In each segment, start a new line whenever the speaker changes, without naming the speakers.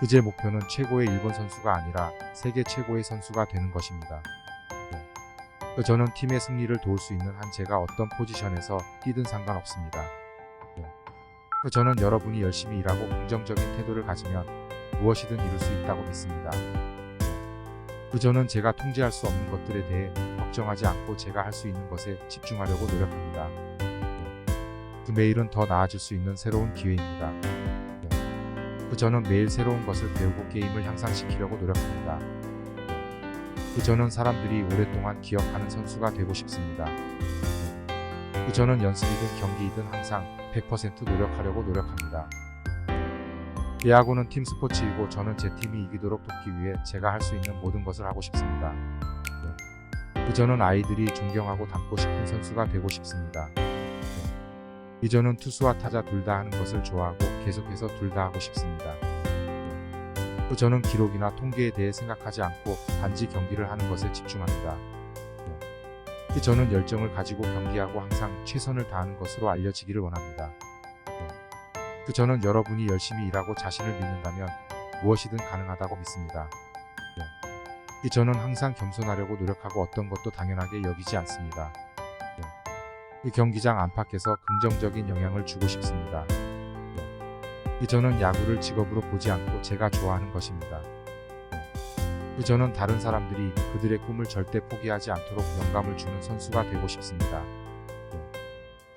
제 목표는 최고의 일본 선수가 아니라 세계 최고의 선수가 되는 것입니다. 저는 팀의 승리를 도울 수 있는 한 제가 어떤 포지션에서 뛰든 상관없습니다. 저는 여러분이 열심히 일하고 긍정적인 태도를 가지면 무엇이든 이룰 수 있다고 믿습니다. 저는 제가 통제할 수 없는 것들에 대해 걱정하지 않고 제가 할 수 있는 것에 집중하려고 노력합니다. 매일은 더 나아질 수 있는 새로운 기회입니다. 저는 매일 새로운 것을 배우고 게임을 향상시키려고 노력합니다. 저는 사람들이 오랫동안 기억하는 선수가 되고 싶습니다. 저는 연습이든 경기이든 항상 100% 노력하려고 노력합니다. 야구는 팀 스포츠이고 저는 제 팀이 이기도록 돕기 위해 제가 할 수 있는 모든 것을 하고 싶습니다. 저는 아이들이 존경하고 닮고 싶은 선수가 되고 싶습니다. 저는 투수와 타자 둘 다 하는 것을 좋아하고 계속해서 둘 다 하고 싶습니다. 저는 기록이나 통계에 대해 생각하지 않고 단지 경기를 하는 것에 집중합니다. 저는 열정을 가지고 경기하고 항상 최선을 다하는 것으로 알려지기를 원합니다. 저는 여러분이 열심히 일하고 자신을 믿는다면 무엇이든 가능하다고 믿습니다. 저는 항상 겸손하려고 노력하고 어떤 것도 당연하게 여기지 않습니다. 경기장 안팎에서 긍정적인 영향을 주고 싶습니다. 저는 야구를 직업으로 보지 않고 제가 좋아하는 것입니다. 저는 다른 사람들이 그들의 꿈을 절대 포기하지 않도록 영감을 주는 선수가 되고 싶습니다.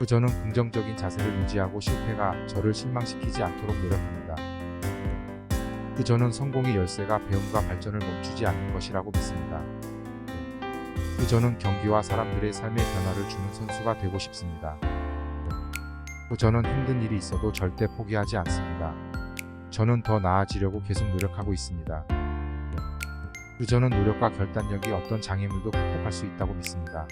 저는 긍정적인 자세를 유지하고 실패가 저를 실망시키지 않도록 노력합니다. 저는 성공의 열쇠가 배움과 발전을 멈추지 않는 것이라고 믿습니다. 저는 경기와 사람들의 삶의 변화를 주는 선수가 되고 싶습니다. 저는 힘든 일이 있어도 절대 포기하지 않습니다. 저는 더 나아지려고 계속 노력하고 있습니다. 저는 노력과 결단력이 어떤 장애물도 극복할 수 있다고 믿습니다.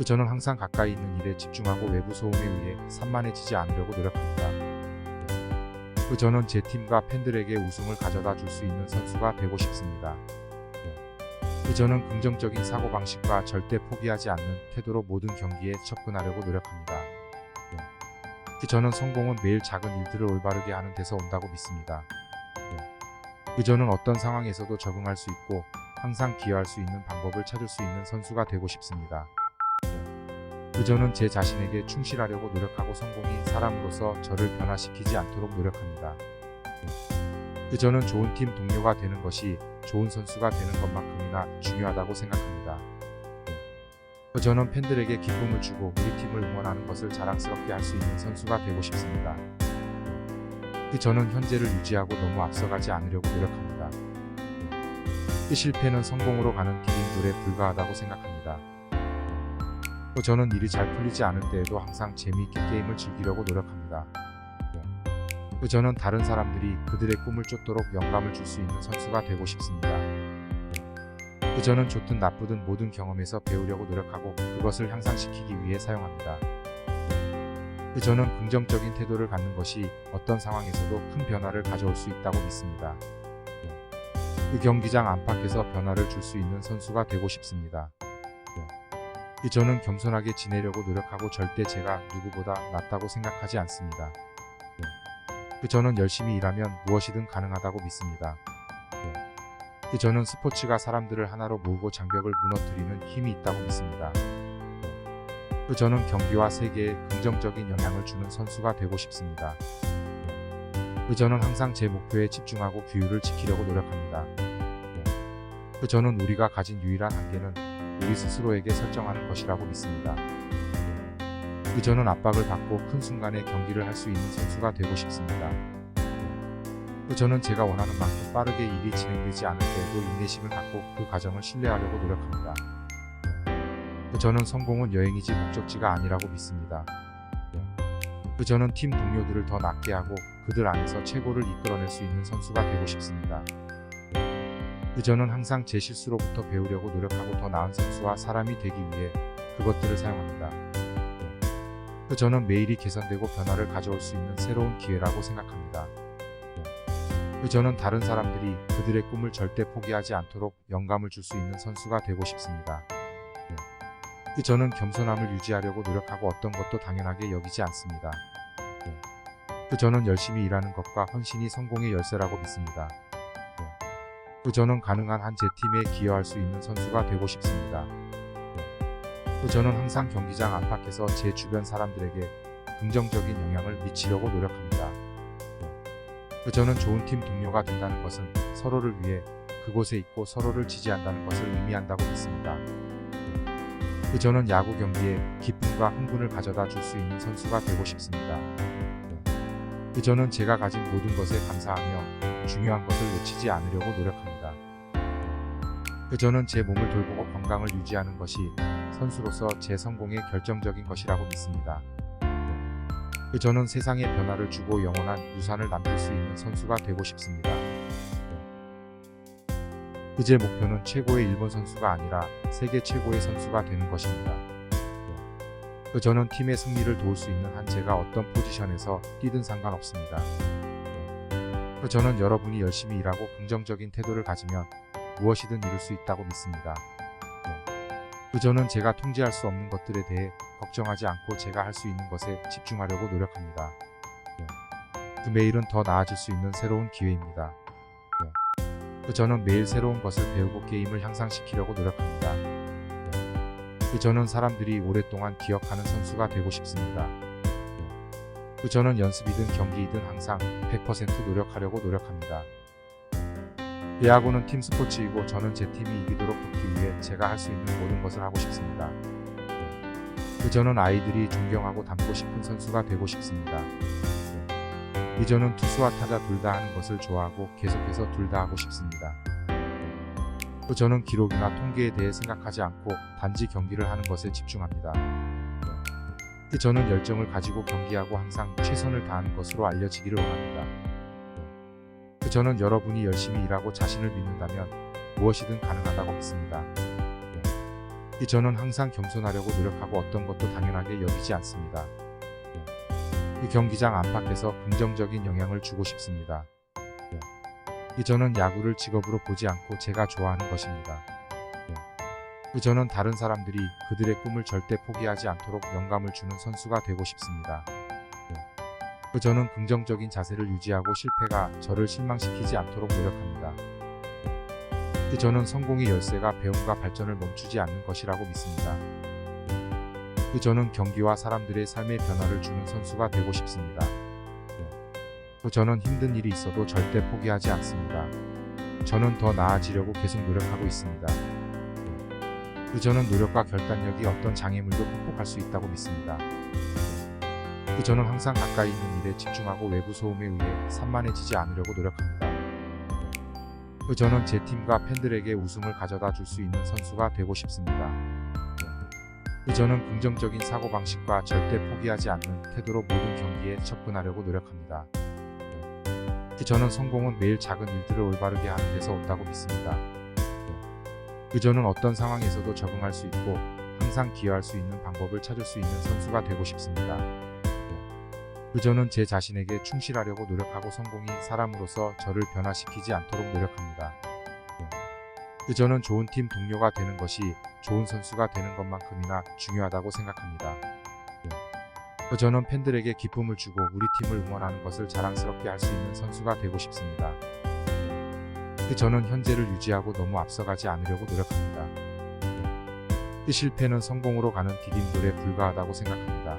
저는 항상 가까이 있는 일에 집중하고 외부 소음에 의해 산만해지지 않으려고 노력합니다. 저는 제 팀과 팬들에게 우승을 가져다 줄 수 있는 선수가 되고 싶습니다. 저는 긍정적인 사고방식과 절대 포기하지 않는 태도로 모든 경기에 접근하려고 노력합니다. 저는 성공은 매일 작은 일들을 올바르게 하는 데서 온다고 믿습니다. 저는 어떤 상황에서도 적응할 수 있고 항상 기여할 수 있는 방법을 찾을 수 있는 선수가 되고 싶습니다. 저는 제 자신에게 충실하려고 노력하고 성공이 사람으로서 저를 변화시키지 않도록 노력합니다. 저는 좋은 팀 동료가 되는 것이 좋은 선수가 되는 것만큼이나 중요하다고 생각합니다. 저는 팬들에게 기쁨을 주고 우리 팀을 응원하는 것을 자랑스럽게 할 수 있는 선수가 되고 싶습니다. 저는 현재를 유지하고 너무 앞서가지 않으려고 노력합니다. 실패는 성공으로 가는 디딤돌에 불과하다고 생각합니다. 저는 일이 잘 풀리지 않을 때에도 항상 재미있게 게임을 즐기려고 노력합니다. 저는 다른 사람들이 그들의 꿈을 쫓도록 영감을 줄 수 있는 선수가 되고 싶습니다. 저는 좋든 나쁘든 모든 경험에서 배우려고 노력하고 그것을 향상시키기 위해 사용합니다. 저는 긍정적인 태도를 갖는 것이 어떤 상황에서도 큰 변화를 가져올 수 있다고 믿습니다. 경기장 안팎에서 변화를 줄 수 있는 선수가 되고 싶습니다. 저는 겸손하게 지내려고 노력하고 절대 제가 누구보다 낫다고 생각하지 않습니다. 저는 열심히 일하면 무엇이든 가능하다고 믿습니다. 저는 스포츠가 사람들을 하나로 모으고 장벽을 무너뜨리는 힘이 있다고 믿습니다. 저는 경기와 세계에 긍정적인 영향을 주는 선수가 되고 싶습니다. 저는 항상 제 목표에 집중하고 규율을 지키려고 노력합니다. 저는 우리가 가진 유일한 한계는 우리 스스로에게 설정하는 것이라고 믿습니다. 저는 압박을 받고 큰 순간에 경기를 할 수 있는 선수가 되고 싶습니다. 저는 제가 원하는 만큼 빠르게 일이 진행되지 않을 때에도 인내심을 갖고 그 과정을 신뢰하려고 노력합니다. 저는 성공은 여행이지 목적지가 아니라고 믿습니다. 저는 팀 동료들을 더 낫게 하고 그들 안에서 최고를 이끌어낼 수 있는 선수가 되고 싶습니다. 저는 항상 제 실수로부터 배우려고 노력하고 더 나은 선수와 사람이 되기 위해 그것들을 사용합니다. 저는 매일이 개선되고 변화를 가져올 수 있는 새로운 기회라고 생각합니다. 저는 다른 사람들이 그들의 꿈을 절대 포기하지 않도록 영감을 줄 수 있는 선수가 되고 싶습니다. 저는 겸손함을 유지하려고 노력하고 어떤 것도 당연하게 여기지 않습니다. 저는 열심히 일하는 것과 헌신이 성공의 열쇠라고 믿습니다. 저는 가능한 한 제 팀에 기여할 수 있는 선수가 되고 싶습니다. 저는 항상 경기장 안팎에서 제 주변 사람들에게 긍정적인 영향을 미치려고 노력합니다. 저는 좋은 팀 동료가 된다는 것은 서로를 위해 그곳에 있고 서로를 지지한다는 것을 의미한다고 믿습니다. 저는 야구 경기에 기쁨과 흥분을 가져다 줄 수 있는 선수가 되고 싶습니다. 저는 제가 가진 모든 것에 감사하며 중요한 것을 놓치지 않으려고 노력합니다. 저는 제 몸을 돌보고 건강을 유지하는 것이 선수로서 제 성공의 결정적인 것이라고 믿습니다. 저는 세상에 변화를 주고 영원한 유산을 남길 수 있는 선수가 되고 싶습니다. 제 목표는 최고의 일본 선수가 아니라 세계 최고의 선수가 되는 것입니다. 저는 팀의 승리를 도울 수 있는 한 제가 어떤 포지션에서 뛰든 상관없습니다. 저는 여러분이 열심히 일하고 긍정적인 태도를 가지면 무엇이든 이룰 수 있다고 믿습니다. 저는 제가 통제할 수 없는 것들에 대해 걱정하지 않고 제가 할 수 있는 것에 집중하려고 노력합니다. 매일은 더 나아질 수 있는 새로운 기회입니다. 저는 매일 새로운 것을 배우고 게임을 향상시키려고 노력합니다. 저는 사람들이 오랫동안 기억하는 선수가 되고 싶습니다. 저는 연습이든 경기이든 항상 100% 노력하려고 노력합니다. 야구는 팀 스포츠이고 저는 제 팀이 이기도록 돕기 위해 제가 할 수 있는 모든 것을 하고 싶습니다. 저는 아이들이 존경하고 닮고 싶은 선수가 되고 싶습니다. 저는 투수와 타자 둘 다 하는 것을 좋아하고 계속해서 둘 다 하고 싶습니다. 저는 기록이나 통계에 대해 생각하지 않고 단지 경기를 하는 것에 집중합니다. 저는 열정을 가지고 경기하고 항상 최선을 다하는 것으로 알려지기를 원합니다. 저는 여러분이 열심히 일하고 자신을 믿는다면 무엇이든 가능하다고 믿습니다. 저는 항상 겸손하려고 노력하고 어떤 것도 당연하게 여기지 않습니다. 경기장 안팎에서 긍정적인 영향을 주고 싶습니다. 저는 야구를 직업으로 보지 않고 제가 좋아하는 것입니다. 저는 다른 사람들이 그들의 꿈을 절대 포기하지 않도록 영감을 주는 선수가 되고 싶습니다. 저는 긍정적인 자세를 유지하고 실패가 저를 실망시키지 않도록 노력합니다. 저는 성공의 열쇠가 배움과 발전을 멈추지 않는 것이라고 믿습니다. 저는 경기와 사람들의 삶에 변화를 주는 선수가 되고 싶습니다. 저는 힘든 일이 있어도 절대 포기하지 않습니다. 저는 더 나아지려고 계속 노력하고 있습니다. 저는 노력과 결단력이 어떤 장애물도 극복할 수 있다고 믿습니다. 저는 항상 가까이 있는 일에 집중하고 외부 소음에 의해 산만해지지 않으려고 노력합니다. 저는 제 팀과 팬들에게 웃음을 가져다 줄 수 있는 선수가 되고 싶습니다. 저는 긍정적인 사고방식과 절대 포기하지 않는 태도로 모든 경기에 접근하려고 노력합니다. 저는 성공은 매일 작은 일들을 올바르게 하는 데서 온다고 믿습니다. 저는 어떤 상황에서도 적응할 수 있고 항상 기여할 수 있는 방법을 찾을 수 있는 선수가 되고 싶습니다. 저는 제 자신에게 충실하려고 노력하고 성공이 사람으로서 저를 변화시키지 않도록 노력합니다. 저는 좋은 팀 동료가 되는 것이 좋은 선수가 되는 것만큼이나 중요하다고 생각합니다. 저는 팬들에게 기쁨을 주고 우리 팀을 응원하는 것을 자랑스럽게 할 수 있는 선수가 되고 싶습니다. 저는 현재를 유지하고 너무 앞서가지 않으려고 노력합니다. 실패는 성공으로 가는 디딤돌에 불과하다고 생각합니다.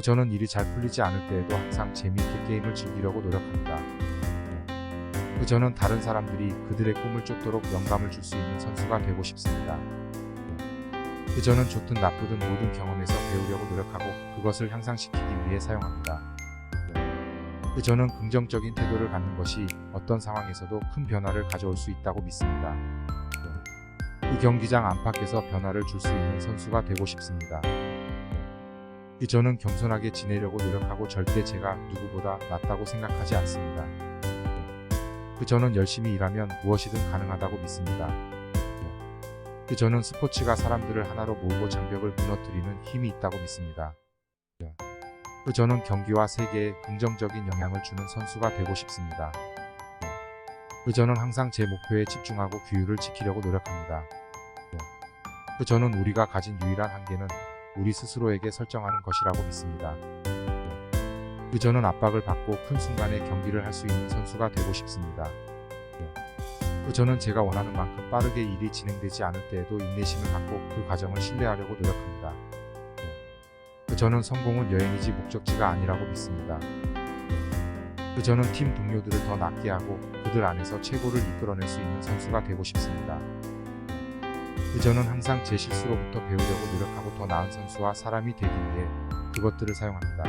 저는 일이 잘 풀리지 않을 때에도 항상 재미있게 게임을 즐기려고 노력합니다. 저는 다른 사람들이 그들의 꿈을 쫓도록 영감을 줄 수 있는 선수가 되고 싶습니다. 저는 좋든 나쁘든 모든 경험에서 배우려고 노력하고 그것을 향상시키기 위해 사용합니다. 저는 긍정적인 태도를 갖는 것이 어떤 상황에서도 큰 변화를 가져올 수 있다고 믿습니다. 경기장 안팎에서 변화를 줄 수 있는 선수가 되고 싶습니다. 저는 겸손하게 지내려고 노력하고 절대 제가 누구보다 낫다고 생각하지 않습니다. 저는 열심히 일하면 무엇이든 가능하다고 믿습니다. 저는 스포츠가 사람들을 하나로 모으고 장벽을 무너뜨리는 힘이 있다고 믿습니다. 저는 경기와 세계에 긍정적인 영향을 주는 선수가 되고 싶습니다. 저는 항상 제 목표에 집중하고 규율을 지키려고 노력합니다. 저는 우리가 가진 유일한 한계는 우리 스스로에게 설정하는 것이라고 믿습니다. 저는 압박을 받고 큰 순간에 경기를 할 수 있는 선수가 되고 싶습니다. 저는 제가 원하는 만큼 빠르게 일이 진행되지 않을 때에도 인내심을 갖고 그 과정을 신뢰하려고 노력합니다. 저는 성공은 여행이지 목적지가 아니라고 믿습니다. 저는 팀 동료들을 더 낫게 하고 그들 안에서 최고를 이끌어낼 수 있는 선수가 되고 싶습니다. 저는 항상 제 실수로부터 배우려고 노력하고 더 나은 선수와 사람이 되기 위해 그것들을 사용합니다.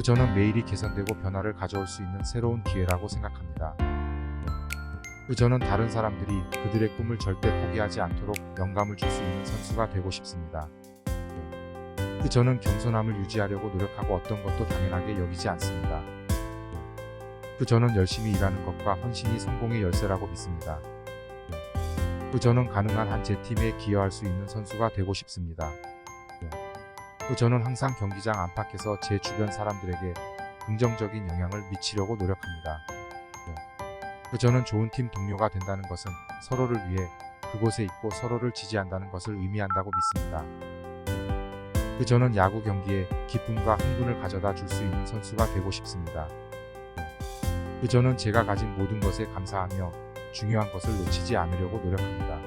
저는 매일이 개선되고 변화를 가져올 수 있는 새로운 기회라고 생각합니다. 저는 다른 사람들이 그들의 꿈을 절대 포기하지 않도록 영감을 줄 수 있는 선수가 되고 싶습니다. 저는 겸손함을 유지하려고 노력하고 어떤 것도 당연하게 여기지 않습니다. 저는 열심히 일하는 것과 헌신이 성공의 열쇠라고 믿습니다. 저는 가능한 한 제 팀에 기여할 수 있는 선수가 되고 싶습니다. 저는 항상 경기장 안팎에서 제 주변 사람들에게 긍정적인 영향을 미치려고 노력합니다. 저는 좋은 팀 동료가 된다는 것은 서로를 위해 그곳에 있고 서로를 지지한다는 것을 의미한다고 믿습니다. 저는 야구 경기에 기쁨과 흥분을 가져다 줄 수 있는 선수가 되고 싶습니다. 저는 제가 가진 모든 것에 감사하며 중요한 것을 놓치지 않으려고 노력합니다.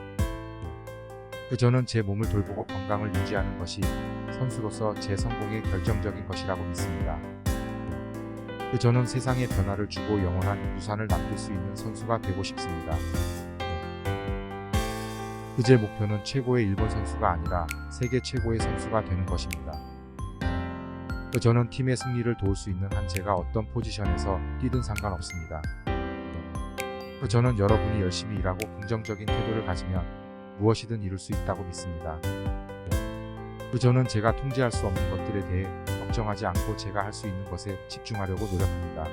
저는 제 몸을 돌보고 건강을 유지하는 것이 선수로서 제 성공의 결정적인 것이라고 믿습니다. 저는 세상에 변화를 주고 영원한 유산을 남길 수 있는 선수가 되고 싶습니다. 제 목표는 최고의 일본 선수가 아니라 세계 최고의 선수가 되는 것입니다. 저는 팀의 승리를 도울 수 있는 한 제가 어떤 포지션에서 뛰든 상관없습니다. 저는 여러분이 열심히 일하고 긍정적인 태도를 가지면 무엇이든 이룰 수 있다고 믿습니다. 저는 제가 통제할 수 없는 것들에 대해 걱정하지 않고 제가 할 수 있는 것에 집중하려고 노력합니다.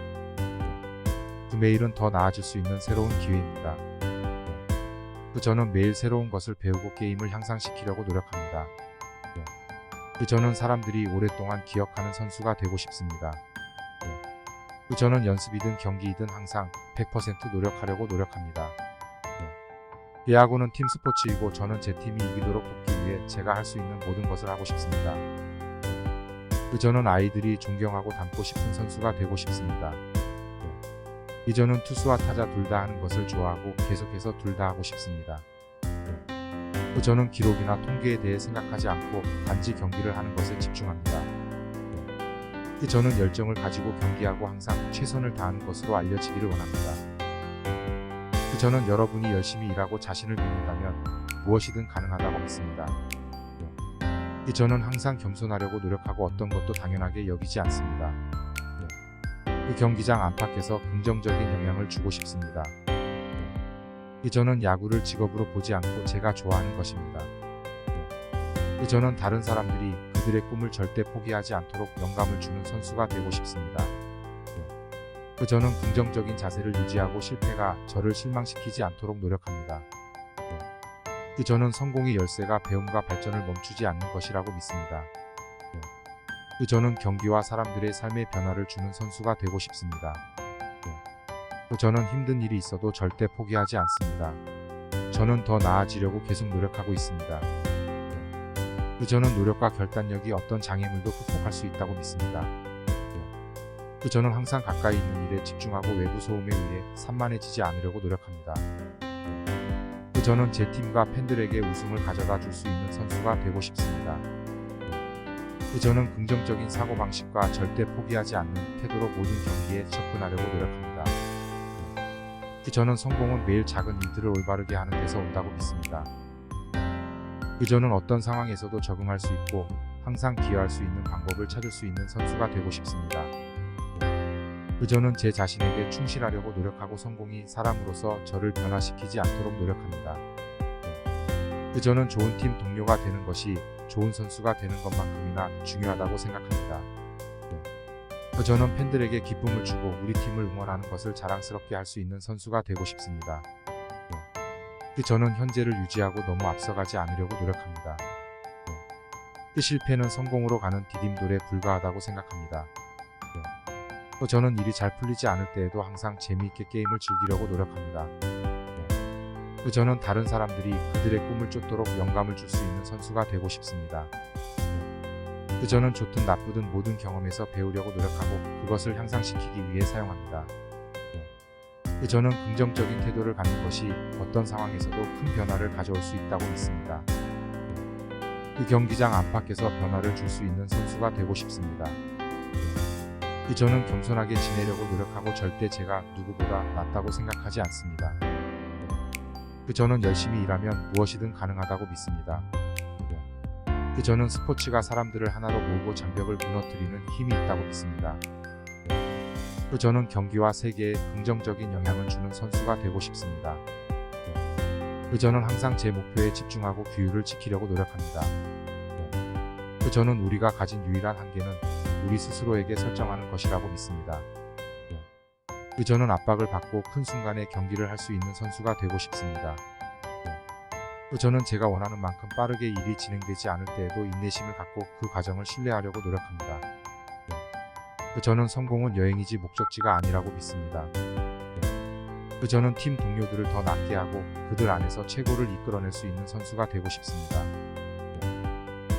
매일은 더 나아질 수 있는 새로운 기회입니다. 저는 매일 새로운 것을 배우고 게임을 향상시키려고 노력합니다. 저는 사람들이 오랫동안 기억하는 선수가 되고 싶습니다. 저는 연습이든 경기이든 항상 100% 노력하려고 노력합니다. 야구는 팀 스포츠이고 저는 제 팀이 이기도록 돕기 위해 제가 할 수 있는 모든 것을 하고 싶습니다. 저는 아이들이 존경하고 닮고 싶은 선수가 되고 싶습니다. 저는 투수와 타자 둘 다 하는 것을 좋아하고 계속해서 둘 다 하고 싶습니다. 저는 기록이나 통계에 대해 생각하지 않고 단지 경기를 하는 것에 집중합니다. 저는 열정을 가지고 경기하고 항상 최선을 다하는 것으로 알려지기를 원합니다. 저는 여러분이 열심히 일하고 자신을 믿는다면 무엇이든 가능하다고 믿습니다. 저는 항상 겸손하려고 노력하고 어떤 것도 당연하게 여기지 않습니다. 경기장 안팎에서 긍정적인 영향을 주고 싶습니다. 저는 야구를 직업으로 보지 않고 제가 좋아하는 것입니다. 저는 다른 사람들이 그들의 꿈을 절대 포기하지 않도록 영감을 주는 선수가 되고 싶습니다. 저는 긍정적인 자세를 유지하고 실패가 저를 실망시키지 않도록 노력합니다. 저는 성공의 열쇠가 배움과 발전을 멈추지 않는 것이라고 믿습니다. 저는 경기와 사람들의 삶의 변화를 주는 선수가 되고 싶습니다. 저는 힘든 일이 있어도 절대 포기하지 않습니다. 저는 더 나아지려고 계속 노력하고 있습니다. 저는 노력과 결단력이 어떤 장애물도 극복할 수 있다고 믿습니다. 저는 항상 가까이 있는 일에 집중하고 외부 소음에 의해 산만해지지 않으려고 노력합니다. 저는 제 팀과 팬들에게 우승을 가져다 줄 수 있는 선수가 되고 싶습니다. 저는 긍정적인 사고방식과 절대 포기하지 않는 태도로 모든 경기에 접근하려고 노력합니다. 저는 성공은 매일 작은 일들을 올바르게 하는 데서 온다고 믿습니다. 저는 어떤 상황에서도 적응할 수 있고 항상 기여할 수 있는 방법을 찾을 수 있는 선수가 되고 싶습니다. 저는 제 자신에게 충실하려고 노력하고 성공이 사람으로서 저를 변화시키지 않도록 노력합니다. 저는 좋은 팀 동료가 되는 것이 좋은 선수가 되는 것만큼이나 중요하다고 생각합니다. 저는 팬들에게 기쁨을 주고 우리 팀을 응원하는 것을 자랑스럽게 할 수 있는 선수가 되고 싶습니다. 저는 현재를 유지하고 너무 앞서가지 않으려고 노력합니다. 실패는 성공으로 가는 디딤돌에 불과하다고 생각합니다. 저는 일이 잘 풀리지 않을 때에도 항상 재미있게 게임을 즐기려고 노력합니다. 저는 다른 사람들이 그들의 꿈을 쫓도록 영감을 줄 수 있는 선수가 되고 싶습니다. 저는 좋든 나쁘든 모든 경험에서 배우려고 노력하고 그것을 향상시키기 위해 사용합니다. 저는 긍정적인 태도를 갖는 것이 어떤 상황에서도 큰 변화를 가져올 수 있다고 믿습니다. 경기장 안팎에서 변화를 줄 수 있는 선수가 되고 싶습니다. 저는 겸손하게 지내려고 노력하고 절대 제가 누구보다 낫다고 생각하지 않습니다. 저는 열심히 일하면 무엇이든 가능하다고 믿습니다. 저는 스포츠가 사람들을 하나로 모으고 장벽을 무너뜨리는 힘이 있다고 믿습니다. 저는 경기와 세계에 긍정적인 영향을 주는 선수가 되고 싶습니다. 저는 항상 제 목표에 집중하고 규율을 지키려고 노력합니다. 저는 우리가 가진 유일한 한계는 우리 스스로에게 설정하는 것이라고 믿습니다. 저는 압박을 받고 큰 순간에 경기를 할 수 있는 선수가 되고 싶습니다. 저는 제가 원하는 만큼 빠르게 일이 진행되지 않을 때에도 인내심을 갖고 그 과정을 신뢰하려고 노력합니다. 저는 성공은 여행이지 목적지가 아니라고 믿습니다. 저는 팀 동료들을 더 낫게 하고 그들 안에서 최고를 이끌어낼 수 있는 선수가 되고 싶습니다.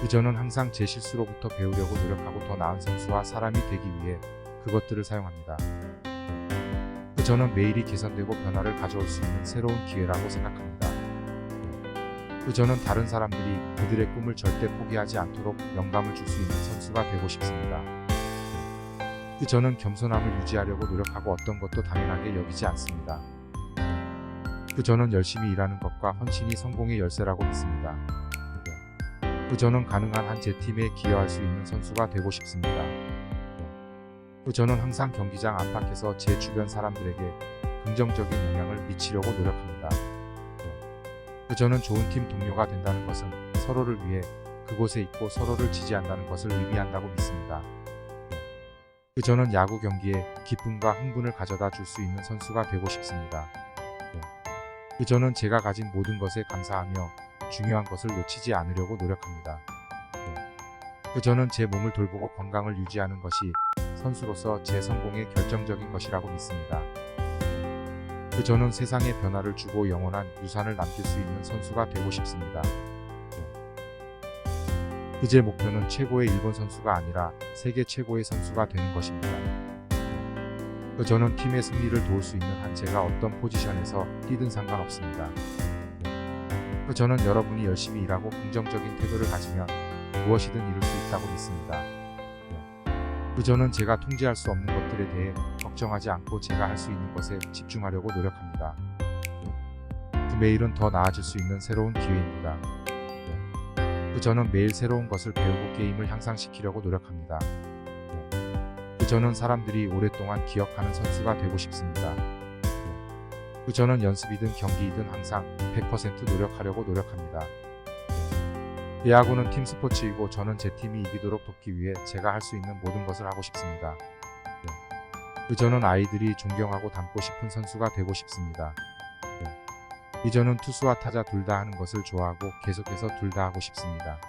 저는 항상 제 실수로부터 배우려고 노력하고 더 나은 선수와 사람이 되기 위해 그것들을 사용합니다. 저는 매일이 개선되고 변화를 가져올 수 있는 새로운 기회라고 생각합니다. 저는 다른 사람들이 그들의 꿈을 절대 포기하지 않도록 영감을 줄 수 있는 선수가 되고 싶습니다. 저는 겸손함을 유지하려고 노력하고 어떤 것도 당연하게 여기지 않습니다. 저는 열심히 일하는 것과 헌신이 성공의 열쇠라고 믿습니다. 저는 가능한 한 제 팀에 기여할 수 있는 선수가 되고 싶습니다. 저는 항상 경기장 안팎에서 제 주변 사람들에게 긍정적인 영향을 미치려고 노력합니다. 저는 좋은 팀 동료가 된다는 것은 서로를 위해 그곳에 있고 서로를 지지한다는 것을 의미한다고 믿습니다. 저는 야구 경기에 기쁨과 흥분을 가져다 줄 수 있는 선수가 되고 싶습니다. 저는 제가 가진 모든 것에 감사하며 중요한 것을 놓치지 않으려고 노력합니다. 저는 제 몸을 돌보고 건강을 유지하는 것이 선수로서 제 성공의 결정적인 것이라고 믿습니다. 저는 세상에 변화를 주고 영원한 유산을 남길 수 있는 선수가 되고 싶습니다. 제 목표는 최고의 일본 선수가 아니라 세계 최고의 선수가 되는 것입니다. 저는 팀의 승리를 도울 수 있는 한 제가 어떤 포지션에서 뛰든 상관없습니다. 저는 여러분이 열심히 일하고 긍정적인 태도를 가지면 무엇이든 이룰 수 있다고 믿습니다. 저는 제가 통제할 수 없는 것들에 대해 걱정하지 않고 제가 할 수 있는 것에 집중하려고 노력합니다. 매일은 더 나아질 수 있는 새로운 기회입니다. 저는 매일 새로운 것을 배우고 게임을 향상시키려고 노력합니다. 저는 사람들이 오랫동안 기억하는 선수가 되고 싶습니다. 저는 연습이든 경기이든 항상 100% 노력하려고 노력합니다. 야구는 팀 스포츠이고 저는 제 팀이 이기도록 돕기 위해 제가 할 수 있는 모든 것을 하고 싶습니다. 저는 아이들이 존경하고 닮고 싶은 선수가 되고 싶습니다. 저는 투수와 타자 둘 다 하는 것을 좋아하고 계속해서 둘 다 하고 싶습니다.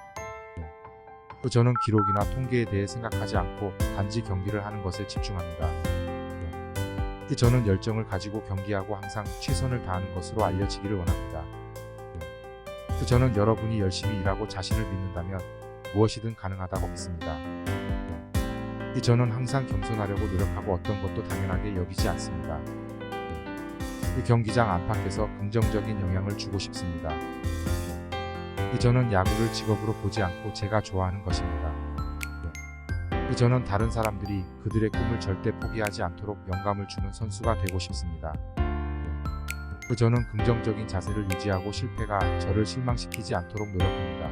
저는 기록이나 통계에 대해 생각하지 않고 단지 경기를 하는 것에 집중합니다. 저는 열정을 가지고 경기하고 항상 최선을 다하는 것으로 알려지기를 원합니다. 저는 여러분이 열심히 일하고 자신을 믿는다면 무엇이든 가능하다고 믿습니다. 저는 항상 겸손하려고 노력하고 어떤 것도 당연하게 여기지 않습니다. 경기장 안팎에서 긍정적인 영향을 주고 싶습니다. 저는 야구를 직업으로 보지 않고 제가 좋아하는 것입니다. 저는 다른 사람들이 그들의 꿈을 절대 포기하지 않도록 영감을 주는 선수가 되고 싶습니다. 저는 긍정적인 자세를 유지하고 실패가 저를 실망시키지 않도록 노력합니다.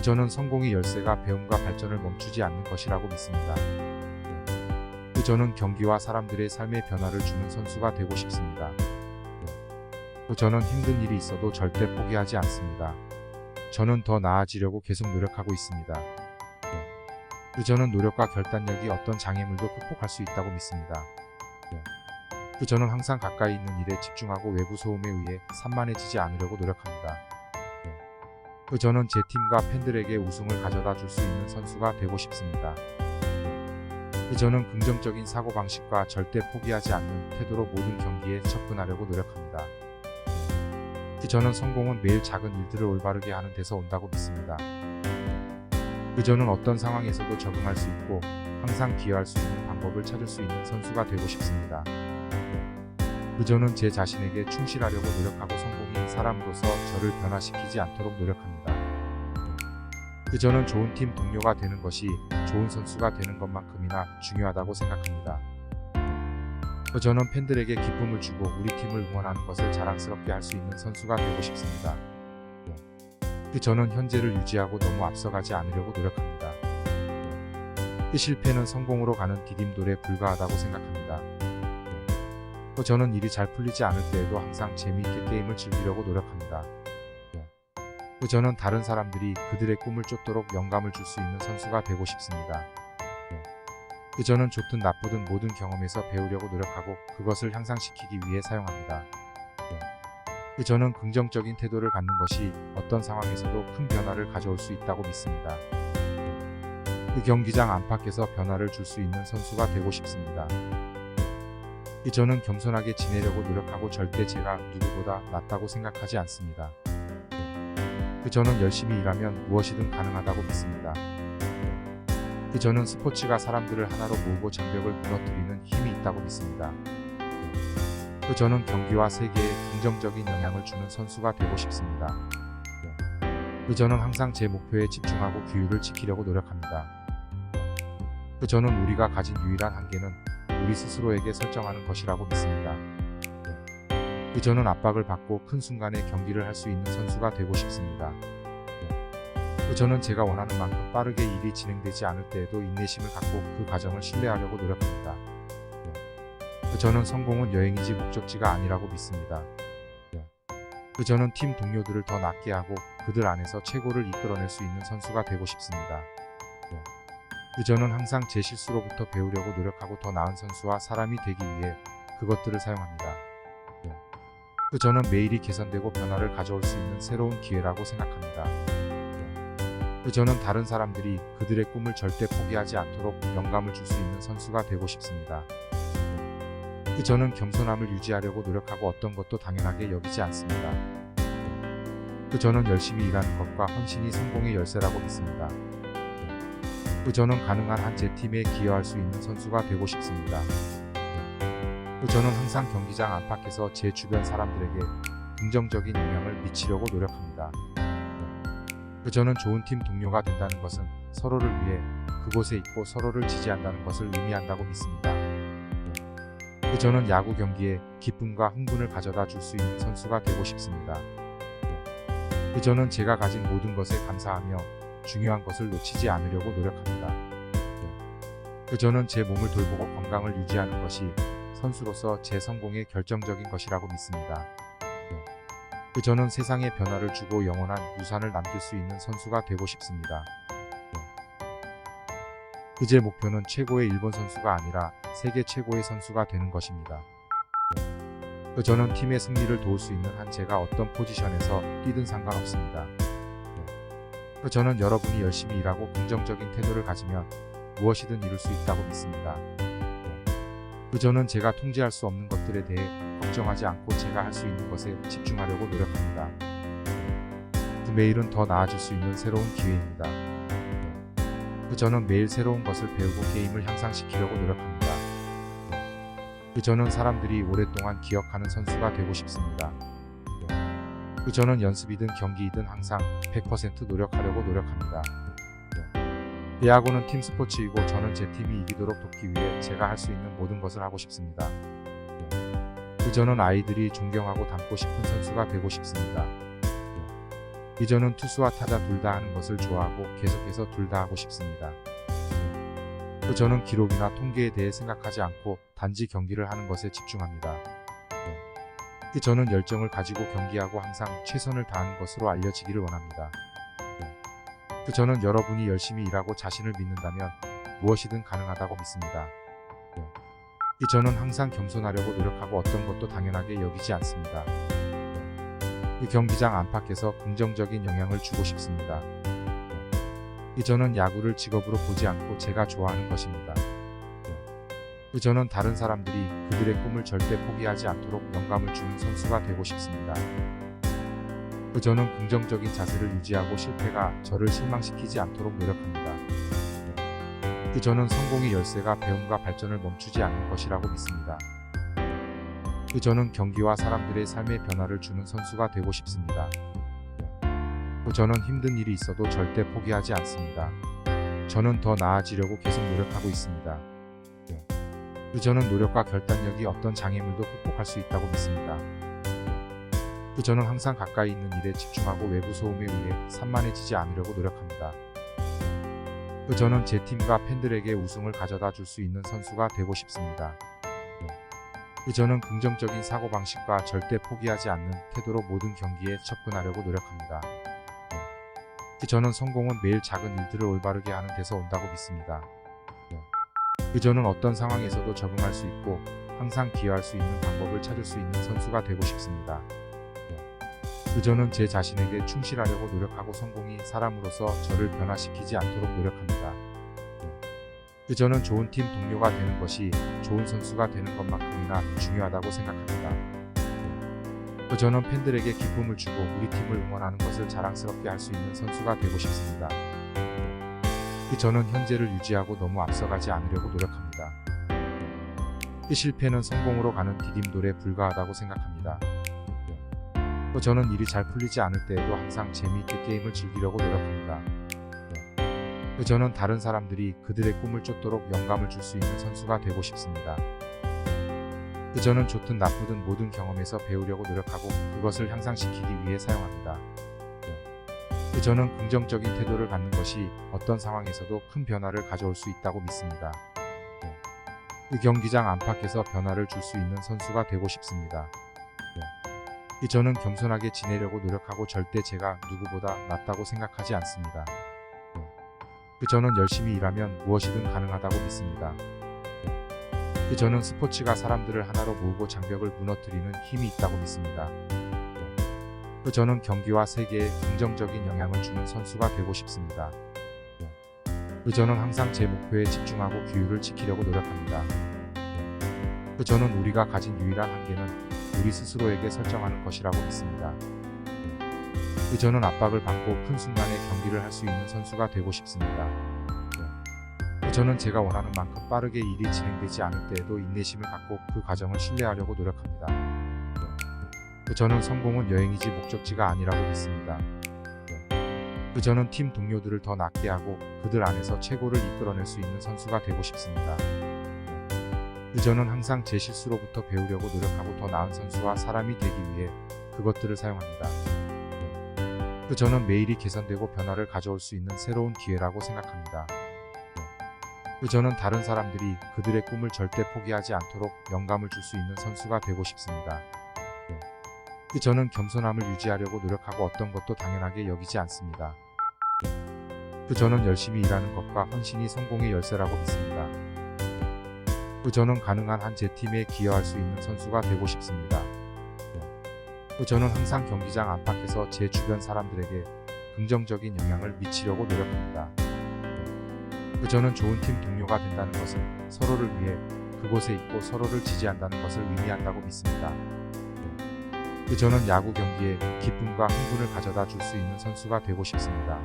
저는 성공의 열쇠가 배움과 발전을 멈추지 않는 것이라고 믿습니다. 저는 경기와 사람들의 삶의 변화를 주는 선수가 되고 싶습니다. 저는 힘든 일이 있어도 절대 포기하지 않습니다. 저는 더 나아지려고 계속 노력하고 있습니다. 저는 노력과 결단력이 어떤 장애물도 극복할 수 있다고 믿습니다. 저는 항상 가까이 있는 일에 집중하고 외부 소음에 의해 산만해지지 않으려고 노력합니다. 저는 제 팀과 팬들에게 우승을 가져다 줄 수 있는 선수가 되고 싶습니다. 저는 긍정적인 사고방식과 절대 포기하지 않는 태도로 모든 경기에 접근하려고 노력합니다. 저는 성공은 매일 작은 일들을 올바르게 하는 데서 온다고 믿습니다. 저는 어떤 상황에서도 적응할 수 있고 항상 기여할 수 있는 방법을 찾을 수 있는 선수가 되고 싶습니다. 저는 제 자신에게 충실하려고 노력하고 성공인 사람으로서 저를 변화시키지 않도록 노력합니다. 저는 좋은 팀 동료가 되는 것이 좋은 선수가 되는 것만큼이나 중요하다고 생각합니다. 저는 팬들에게 기쁨을 주고 우리 팀을 응원하는 것을 자랑스럽게 할 수 있는 선수가 되고 싶습니다. 저는 현재를 유지하고 너무 앞서가지 않으려고 노력합니다. 실패는 성공으로 가는 디딤돌에 불과하다고 생각합니다. 저는 일이 잘 풀리지 않을 때에도 항상 재미있게 게임을 즐기려고 노력합니다. 저는 다른 사람들이 그들의 꿈을 쫓도록 영감을 줄 수 있는 선수가 되고 싶습니다. 저는 좋든 나쁘든 모든 경험에서 배우려고 노력하고 그것을 향상시키기 위해 사용합니다. 저는 긍정적인 태도를 갖는 것이 어떤 상황에서도 큰 변화를 가져올 수 있다고 믿습니다. 경기장 안팎에서 변화를 줄 수 있는 선수가 되고 싶습니다. 저는 겸손하게 지내려고 노력하고 절대 제가 누구보다 낫다고 생각하지 않습니다. 저는 열심히 일하면 무엇이든 가능하다고 믿습니다. 저는 스포츠가 사람들을 하나로 모으고 장벽을 무너뜨리는 힘이 있다고 믿습니다. 저는 경기와 세계에 긍정적인 영향을 주는 선수가 되고 싶습니다. 저는 항상 제 목표에 집중하고 규율을 지키려고 노력합니다. 저는 우리가 가진 유일한 한계는 우리 스스로에게 설정하는 것이라고 믿습니다. 저는 압박을 받고 큰 순간에 경기를 할 수 있는 선수가 되고 싶습니다. 저는 제가 원하는 만큼 빠르게 일이 진행되지 않을 때에도 인내심을 갖고 그 과정을 신뢰하려고 노력합니다. 저는 성공은 여행이지 목적지가 아니라고 믿습니다. 저는 팀 동료들을 더 낫게 하고 그들 안에서 최고를 이끌어낼 수 있는 선수가 되고 싶습니다. 저는 항상 제 실수로부터 배우려고 노력하고 더 나은 선수와 사람이 되기 위해 그것들을 사용합니다. 저는 매일이 개선되고 변화를 가져올 수 있는 새로운 기회라고 생각합니다. 저는 다른 사람들이 그들의 꿈을 절대 포기하지 않도록 영감을 줄 수 있는 선수가 되고 싶습니다. 저는 겸손함을 유지하려고 노력하고 어떤 것도 당연하게 여기지 않습니다. 저는 열심히 일하는 것과 헌신이 성공의 열쇠라고 믿습니다. 저는 가능한 한 제 팀에 기여할 수 있는 선수가 되고 싶습니다. 저는 항상 경기장 안팎에서 제 주변 사람들에게 긍정적인 영향을 미치려고 노력합니다. 저는 좋은 팀 동료가 된다는 것은 서로를 위해 그곳에 있고 서로를 지지한다는 것을 의미한다고 믿습니다. 저는 야구 경기에 기쁨과 흥분을 가져다 줄 수 있는 선수가 되고 싶습니다. 저는 제가 가진 모든 것에 감사하며 중요한 것을 놓치지 않으려고 노력합니다. 저는 제 몸을 돌보고 건강을 유지하는 것이 선수로서 제 성공의 결정적인 것이라고 믿습니다. 저는 세상에 변화를 주고 영원한 유산을 남길 수 있는 선수가 되고 싶습니다. 제 목표는 최고의 일본 선수가 아니라 세계 최고의 선수가 되는 것입니다. 저는 팀의 승리를 도울 수 있는 한 제가 어떤 포지션에서 뛰든 상관없습니다. 저는 여러분이 열심히 일하고 긍정적인 태도를 가지면 무엇이든 이룰 수 있다고 믿습니다. 저는 제가 통제할 수 없는 것들에 대해 걱정하지 않고 제가 할 수 있는 것에 집중하려고 노력합니다. 매일은 더 나아질 수 있는 새로운 기회입니다. 저는 매일 새로운 것을 배우고 게임을 향상시키려고 노력합니다. 저는 사람들이 오랫동안 기억하는 선수가 되고 싶습니다. 저는 연습이든 경기이든 항상 100% 노력하려고 노력합니다. 야구는 팀 스포츠이고 저는 제 팀이 이기도록 돕기 위해 제가 할 수 있는 모든 것을 하고 싶습니다. 저는 아이들이 존경하고 닮고 싶은 선수가 되고 싶습니다. 저는 투수와 타자 둘 다 하는 것을 좋아하고 계속해서 둘 다 하고 싶습니다. 저는 기록이나 통계에 대해 생각하지 않고 단지 경기를 하는 것에 집중합니다. 저는 열정을 가지고 경기하고 항상 최선을 다하는 것으로 알려지기를 원합니다. 저는 여러분이 열심히 일하고 자신을 믿는다면 무엇이든 가능하다고 믿습니다. 저는 항상 겸손하려고 노력하고 어떤 것도 당연하게 여기지 않습니다. 경기장 안팎에서 긍정적인 영향을 주고 싶습니다. 저는 야구를 직업으로 보지 않고 제가 좋아하는 것입니다. 저는 다른 사람들이 그들의 꿈을 절대 포기하지 않도록 영감을 주는 선수가 되고 싶습니다. 저는 긍정적인 자세를 유지하고 실패가 저를 실망시키지 않도록 노력합니다. 저는 성공의 열쇠가 배움과 발전을 멈추지 않는 것이라고 믿습니다. 저는 경기와 사람들의 삶의 변화를 주는 선수가 되고 싶습니다. 저는 힘든 일이 있어도 절대 포기하지 않습니다. 저는 더 나아지려고 계속 노력하고 있습니다. 저는 노력과 결단력이 어떤 장애물도 극복할 수 있다고 믿습니다. 저는 항상 가까이 있는 일에 집중하고 외부 소음에 의해 산만해지지 않으려고 노력합니다. 저는 제 팀과 팬들에게 우승을 가져다 줄 수 있는 선수가 되고 싶습니다. 저는 긍정적인 사고방식과 절대 포기하지 않는 태도로 모든 경기에 접근하려고 노력합니다. 저는 성공은 매일 작은 일들을 올바르게 하는 데서 온다고 믿습니다. 저는 어떤 상황에서도 적응할 수 있고 항상 기여할 수 있는 방법을 찾을 수 있는 선수가 되고 싶습니다. 저는 제 자신에게 충실하려고 노력하고 성공이 사람으로서 저를 변화시키지 않도록 노력합니다. 저는 좋은 팀 동료가 되는 것이 좋은 선수가 되는 것만큼이나 중요하다고 생각합니다. 저는 팬들에게 기쁨을 주고 우리 팀을 응원하는 것을 자랑스럽게 할 수 있는 선수가 되고 싶습니다. 저는 현재를 유지하고 너무 앞서가지 않으려고 노력합니다. 실패는 성공으로 가는 디딤돌에 불과하다고 생각합니다. 저는 일이 잘 풀리지 않을 때에도 항상 재미있게 게임을 즐기려고 노력합니다. 저는 다른 사람들이 그들의 꿈을 쫓도록 영감을 줄 수 있는 선수가 되고 싶습니다. 저는 좋든 나쁘든 모든 경험에서 배우려고 노력하고 그것을 향상시키기 위해 사용합니다. 저는 긍정적인 태도를 갖는 것이 어떤 상황에서도 큰 변화를 가져올 수 있다고 믿습니다. 경기장 안팎에서 변화를 줄 수 있는 선수가 되고 싶습니다. 저는 겸손하게 지내려고 노력하고 절대 제가 누구보다 낫다고 생각하지 않습니다. 저는 열심히 일하면 무엇이든 가능하다고 믿습니다. 저는 스포츠가 사람들을 하나로 모으고 장벽을 무너뜨리는 힘이 있다고 믿습니다. 저는 경기와 세계에 긍정적인 영향을 주는 선수가 되고 싶습니다. 저는 항상 제 목표에 집중하고 규율을 지키려고 노력합니다. 저는 우리가 가진 유일한 한계는 우리 스스로에게 설정하는 것이라고 믿습니다. 저는 압박을 받고 큰 순간에 경기를 할 수 있는 선수가 되고 싶습니다. 저는 제가 원하는 만큼 빠르게 일이 진행되지 않을 때에도 인내심을 갖고 그 과정을 신뢰하려고 노력합니다. 저는 성공은 여행이지 목적지가 아니라고 믿습니다. 저는 팀 동료들을 더 낫게 하고 그들 안에서 최고를 이끌어낼 수 있는 선수가 되고 싶습니다. 저는 항상 제 실수로부터 배우려고 노력하고 더 나은 선수와 사람이 되기 위해 그것들을 사용합니다. 저는 매일이 개선되고 변화를 가져올 수 있는 새로운 기회라고 생각합니다. 저는 다른 사람들이 그들의 꿈을 절대 포기하지 않도록 영감을 줄 수 있는 선수가 되고 싶습니다. 저는 겸손함을 유지하려고 노력하고 어떤 것도 당연하게 여기지 않습니다. 저는 열심히 일하는 것과 헌신이 성공의 열쇠라고 믿습니다. 저는 가능한 한 제 팀에 기여할 수 있는 선수가 되고 싶습니다. 저는 항상 경기장 안팎에서 제 주변 사람들에게 긍정적인 영향을 미치려고 노력합니다. 저는 좋은 팀 동료가 된다는 것은 서로를 위해 그곳에 있고 서로를 지지한다는 것을 의미한다고 믿습니다. 저는 야구 경기에 기쁨과 흥분을 가져다 줄 수 있는 선수가 되고 싶습니다.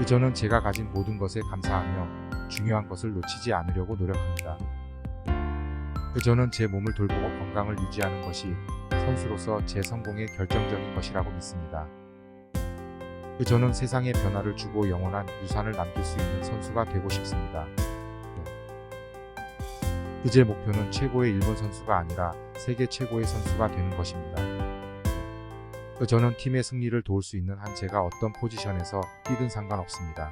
저는 제가 가진 모든 것에 감사하며 중요한 것을 놓치지 않으려고 노력합니다. 저는 제 몸을 돌보고 건강을 유지하는 것이 선수로서 제 성공의 결정적인 것이라고 믿습니다. 저는 세상에 변화를 주고 영원한 유산을 남길 수 있는 선수가 되고 싶습니다. 제 목표는 최고의 일본 선수가 아니라 세계 최고의 선수가 되는 것입니다. 저는 팀의 승리를 도울 수 있는 한 제가 어떤 포지션에서 뛰든 상관없습니다.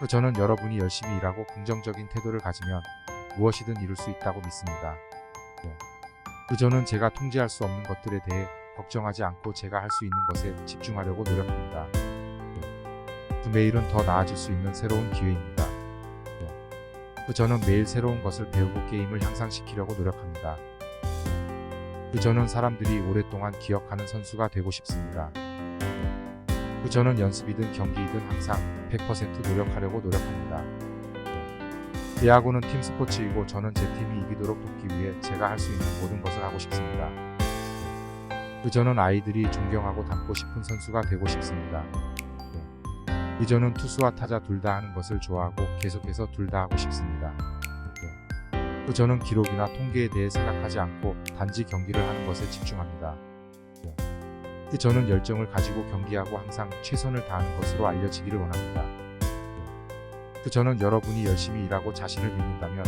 저는 여러분이 열심히 일하고 긍정적인 태도를 가지면 무엇이든 이룰 수 있다고 믿습니다. 저는 제가 통제할 수 없는 것들에 대해 걱정하지 않고 제가 할 수 있는 것에 집중하려고 노력합니다. 매일은 더 나아질 수 있는 새로운 기회입니다. 저는 매일 새로운 것을 배우고 게임을 향상시키려고 노력합니다. 저는 사람들이 오랫동안 기억하는 선수가 되고 싶습니다. 저는 연습이든 경기이든 항상 100% 노력하려고 노력합니다. 야구는 팀 스포츠이고 저는 제 팀이 이기도록 돕기 위해 제가 할 수 있는 모든 것을 하고 싶습니다. 저는 아이들이 존경하고 닮고 싶은 선수가 되고 싶습니다. 저는 투수와 타자 둘 다 하는 것을 좋아하고 계속해서 둘 다 하고 싶습니다. 저는 기록이나 통계에 대해 생각하지 않고 단지 경기를 하는 것에 집중합니다. 저는 열정을 가지고 경기하고 항상 최선을 다하는 것으로 알려지기를 원합니다. 저는 여러분이 열심히 일하고 자신을 믿는다면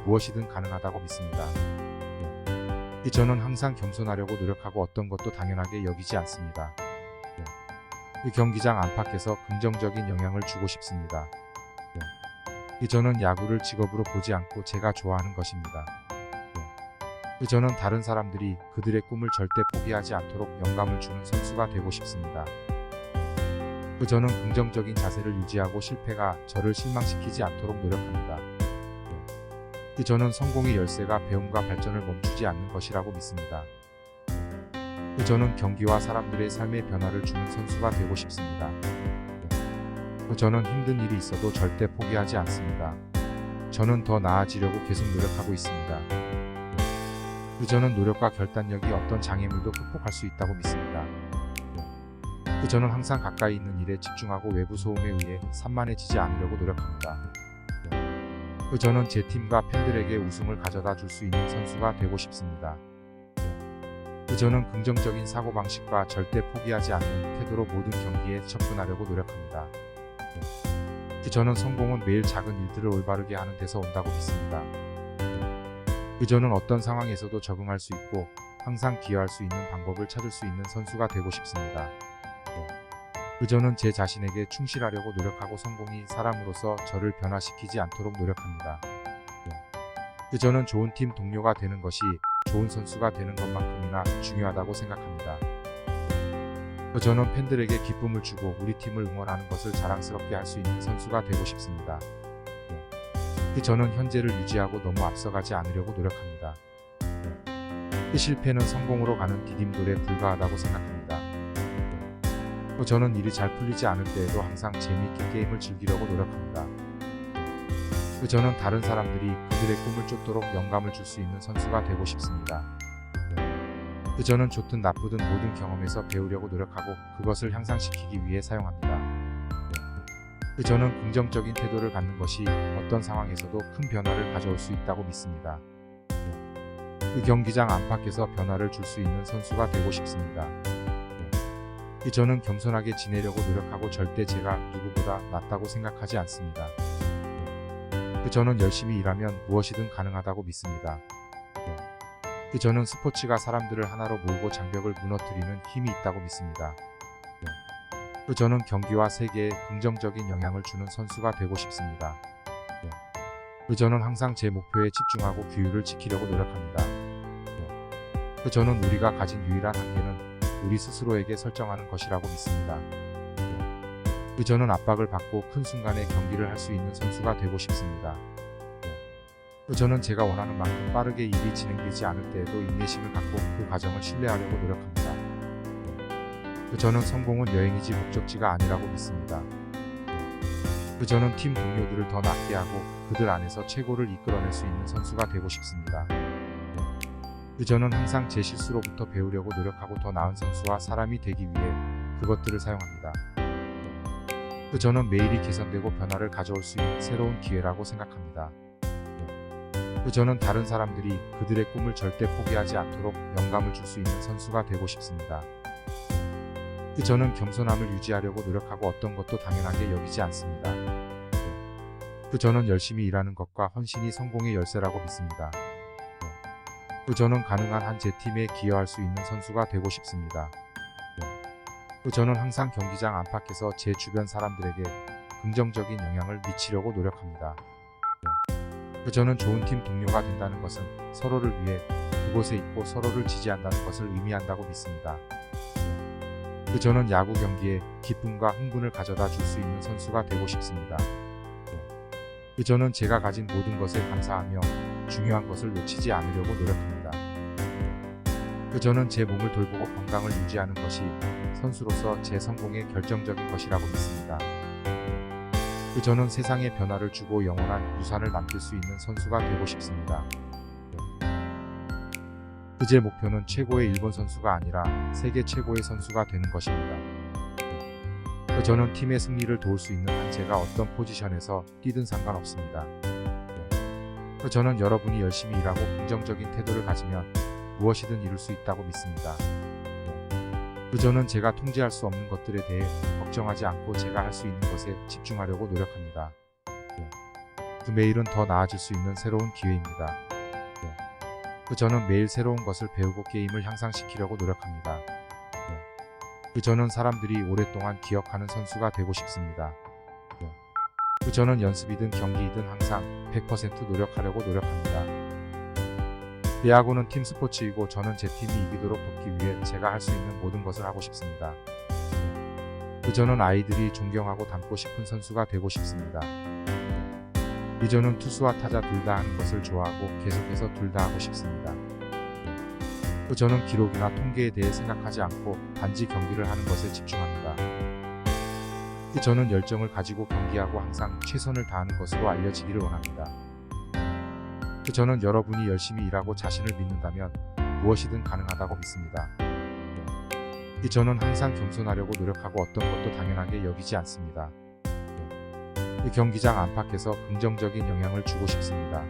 무엇이든 가능하다고 믿습니다. 저는 항상 겸손하려고 노력하고 어떤 것도 당연하게 여기지 않습니다. 경기장 안팎에서 긍정적인 영향을 주고 싶습니다. 저는 야구를 직업으로 보지 않고 제가 좋아하는 것입니다. 저는 다른 사람들이 그들의 꿈을 절대 포기하지 않도록 영감을 주는 선수가 되고 싶습니다. 저는 긍정적인 자세를 유지하고 실패가 저를 실망시키지 않도록 노력합니다. 저는 성공의 열쇠가 배움과 발전을 멈추지 않는 것이라고 믿습니다. 저는 경기와 사람들의 삶의 변화를 주는 선수가 되고 싶습니다. 저는 힘든 일이 있어도 절대 포기하지 않습니다. 저는 더 나아지려고 계속 노력하고 있습니다. 저는 노력과 결단력이 어떤 장애물도 극복할 수 있다고 믿습니다. 저는 항상 가까이 있는 일에 집중하고 외부 소음에 의해 산만해지지 않으려고 노력합니다. 저는 제 팀과 팬들에게 우승을 가져다 줄 수 있는 선수가 되고 싶습니다. 저는 긍정적인 사고방식과 절대 포기하지 않는 태도로 모든 경기에 접근하려고 노력합니다. 저는 성공은 매일 작은 일들을 올바르게 하는 데서 온다고 믿습니다. 저는 어떤 상황에서도 적응할 수 있고 항상 기여할 수 있는 방법을 찾을 수 있는 선수가 되고 싶습니다. 저는 제 자신에게 충실하려고 노력하고 성공이 사람으로서 저를 변화시키지 않도록 노력합니다. 저는 좋은 팀 동료가 되는 것이 좋은 선수가 되는 것만큼이나 중요하다고 생각합니다. 저는 팬들에게 기쁨을 주고 우리 팀을 응원하는 것을 자랑스럽게 할 수 있는 선수가 되고 싶습니다. 저는 현재를 유지하고 너무 앞서가지 않으려고 노력합니다. 실패는 성공으로 가는 디딤돌에 불과하다고 생각합니다. 저는 일이 잘 풀리지 않을 때에도 항상 재미있게 게임을 즐기려고 노력합니다. 저는 다른 사람들이 그들의 꿈을 쫓도록 영감을 줄 수 있는 선수가 되고 싶습니다. 저는 좋든 나쁘든 모든 경험에서 배우려고 노력하고 그것을 향상시키기 위해 사용합니다. 저는 긍정적인 태도를 갖는 것이 어떤 상황에서도 큰 변화를 가져올 수 있다고 믿습니다. 경기장 안팎에서 변화를 줄 수 있는 선수가 되고 싶습니다. 저는 겸손하게 지내려고 노력하고 절대 제가 누구보다 낫다고 생각하지 않습니다. 저는 열심히 일하면 무엇이든 가능하다고 믿습니다. 저는 스포츠가 사람들을 하나로 모으고 장벽을 무너뜨리는 힘이 있다고 믿습니다. 저는 경기와 세계에 긍정적인 영향을 주는 선수가 되고 싶습니다. 저는 항상 제 목표에 집중하고 규율을 지키려고 노력합니다. 저는 우리가 가진 유일한 한계는 우리 스스로에게 설정하는 것이라고 믿습니다. 저는 압박을 받고 큰 순간에 경기를 할 수 있는 선수가 되고 싶습니다. 저는 제가 원하는 만큼 빠르게 일이 진행되지 않을 때에도 인내심을 갖고 그 과정을 신뢰하려고 노력합니다. 저는 성공은 여행이지 목적지가 아니라고 믿습니다. 저는 팀 동료들을 더 낫게 하고 그들 안에서 최고를 이끌어낼 수 있는 선수가 되고 싶습니다. 저는 항상 제 실수로부터 배우려고 노력하고 더 나은 선수와 사람이 되기 위해 그것들을 사용합니다. 저는 매일이 개선되고 변화를 가져올 수 있는 새로운 기회라고 생각합니다. 저는 다른 사람들이 그들의 꿈을 절대 포기하지 않도록 영감을 줄 수 있는 선수가 되고 싶습니다. 저는 겸손함을 유지하려고 노력하고 어떤 것도 당연하게 여기지 않습니다. 저는 열심히 일하는 것과 헌신이 성공의 열쇠라고 믿습니다. 저는 가능한 한 제 팀에 기여할 수 있는 선수가 되고 싶습니다. 저는 항상 경기장 안팎에서 제 주변 사람들에게 긍정적인 영향을 미치려고 노력합니다. 저는 좋은 팀 동료가 된다는 것은 서로를 위해 그곳에 있고 서로를 지지한다는 것을 의미한다고 믿습니다. 저는 야구 경기에 기쁨과 흥분을 가져다 줄 수 있는 선수가 되고 싶습니다. 저는 제가 가진 모든 것에 감사하며 중요한 것을 놓치지 않으려고 노력합니다. 저는 제 몸을 돌보고 건강을 유지하는 것이 선수로서 제 성공의 결정적인 것이라고 믿습니다. 저는 세상에 변화를 주고 영원한 유산을 남길 수 있는 선수가 되고 싶습니다. 제 목표는 최고의 일본 선수가 아니라 세계 최고의 선수가 되는 것입니다. 저는 팀의 승리를 도울 수 있는 한 제가 어떤 포지션에서 뛰든 상관없습니다. 저는 여러분이 열심히 일하고 긍정적인 태도를 가지면 무엇이든 이룰 수 있다고 믿습니다. 저는 제가 통제할 수 없는 것들에 대해 걱정하지 않고 제가 할 수 있는 것에 집중하려고 노력합니다. 매일은 더 나아질 수 있는 새로운 기회입니다. 저는 매일 새로운 것을 배우고 게임을 향상시키려고 노력합니다. 저는 사람들이 오랫동안 기억하는 선수가 되고 싶습니다. 저는 연습이든 경기이든 항상 100% 노력하려고 노력합니다. 야구는 팀 스포츠이고 저는 제 팀이 이기도록 돕기 위해 제가 할 수 있는 모든 것을 하고 싶습니다. 저는 아이들이 존경하고 닮고 싶은 선수가 되고 싶습니다. 저는 투수와 타자 둘 다 하는 것을 좋아하고 계속해서 둘 다 하고 싶습니다. 저는 기록이나 통계에 대해 생각하지 않고 단지 경기를 하는 것에 집중합니다. 저는 열정을 가지고 경기하고 항상 최선을 다하는 것으로 알려지기를 원합니다. 저는 여러분이 열심히 일하고 자신을 믿는다면 무엇이든 가능하다고 믿습니다. 저는 항상 겸손하려고 노력하고 어떤 것도 당연하게 여기지 않습니다. 경기장 안팎에서 긍정적인 영향을 주고 싶습니다.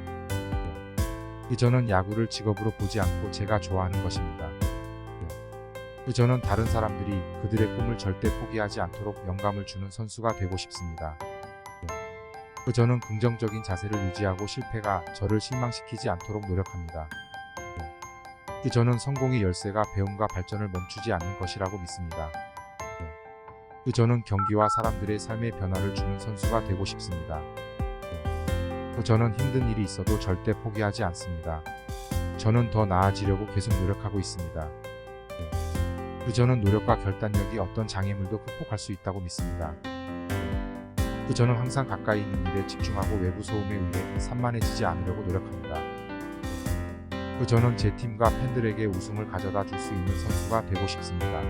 저는 야구를 직업으로 보지 않고 제가 좋아하는 것입니다. 저는 다른 사람들이 그들의 꿈을 절대 포기하지 않도록 영감을 주는 선수가 되고 싶습니다. 저는 긍정적인 자세를 유지하고 실패가 저를 실망시키지 않도록 노력합니다. 저는 성공의 열쇠가 배움과 발전을 멈추지 않는 것이라고 믿습니다. 저는 경기와 사람들의 삶의 변화를 주는 선수가 되고 싶습니다. 저는 힘든 일이 있어도 절대 포기하지 않습니다. 저는 더 나아지려고 계속 노력하고 있습니다. 저는 노력과 결단력이 어떤 장애물도 극복할 수 있다고 믿습니다. 저는 항상 가까이 있는 일에 집중하고 외부 소음에 의해 산만해지지 않으려고 노력합니다. 저는 제 팀과 팬들에게 우승을 가져다 줄 수 있는 선수가 되고 싶습니다.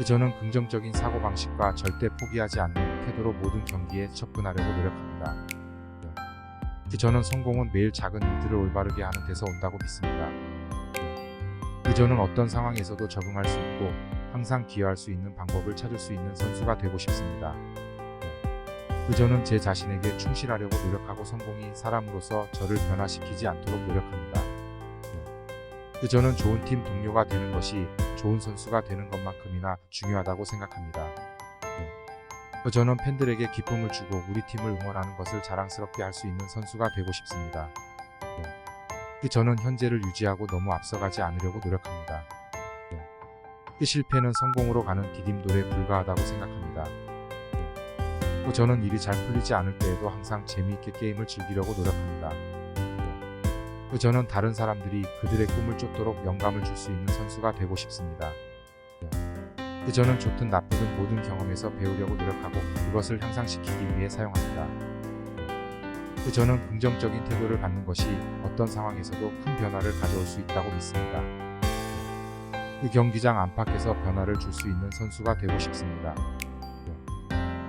저는 긍정적인 사고방식과 절대 포기하지 않는 태도로 모든 경기에 접근하려고 노력합니다. 저는 성공은 매일 작은 일들을 올바르게 하는 데서 온다고 믿습니다. 저는 어떤 상황에서도 적응할 수 있고 항상 기여할 수 있는 방법을 찾을 수 있는 선수가 되고 싶습니다. 저는 제 자신에게 충실하려고 노력하고 성공이 사람으로서 저를 변화시키지 않도록 노력합니다. 저는 좋은 팀 동료가 되는 것이 좋은 선수가 되는 것만큼이나 중요하다고 생각합니다. 저는 팬들에게 기쁨을 주고 우리 팀을 응원하는 것을 자랑스럽게 할 수 있는 선수가 되고 싶습니다. 저는 현재를 유지하고 너무 앞서가지 않으려고 노력합니다. 실패는 성공으로 가는 디딤돌에 불과하다고 생각합니다. 저는 일이 잘 풀리지 않을 때에도 항상 재미있게 게임을 즐기려고 노력합니다. 저는 다른 사람들이 그들의 꿈을 쫓도록 영감을 줄 수 있는 선수가 되고 싶습니다. 저는 좋든 나쁘든 모든 경험에서 배우려고 노력하고 그것을 향상시키기 위해 사용합니다. 저는 긍정적인 태도를 갖는 것이 어떤 상황에서도 큰 변화를 가져올 수 있다고 믿습니다. 경기장 안팎에서 변화를 줄 수 있는 선수가 되고 싶습니다.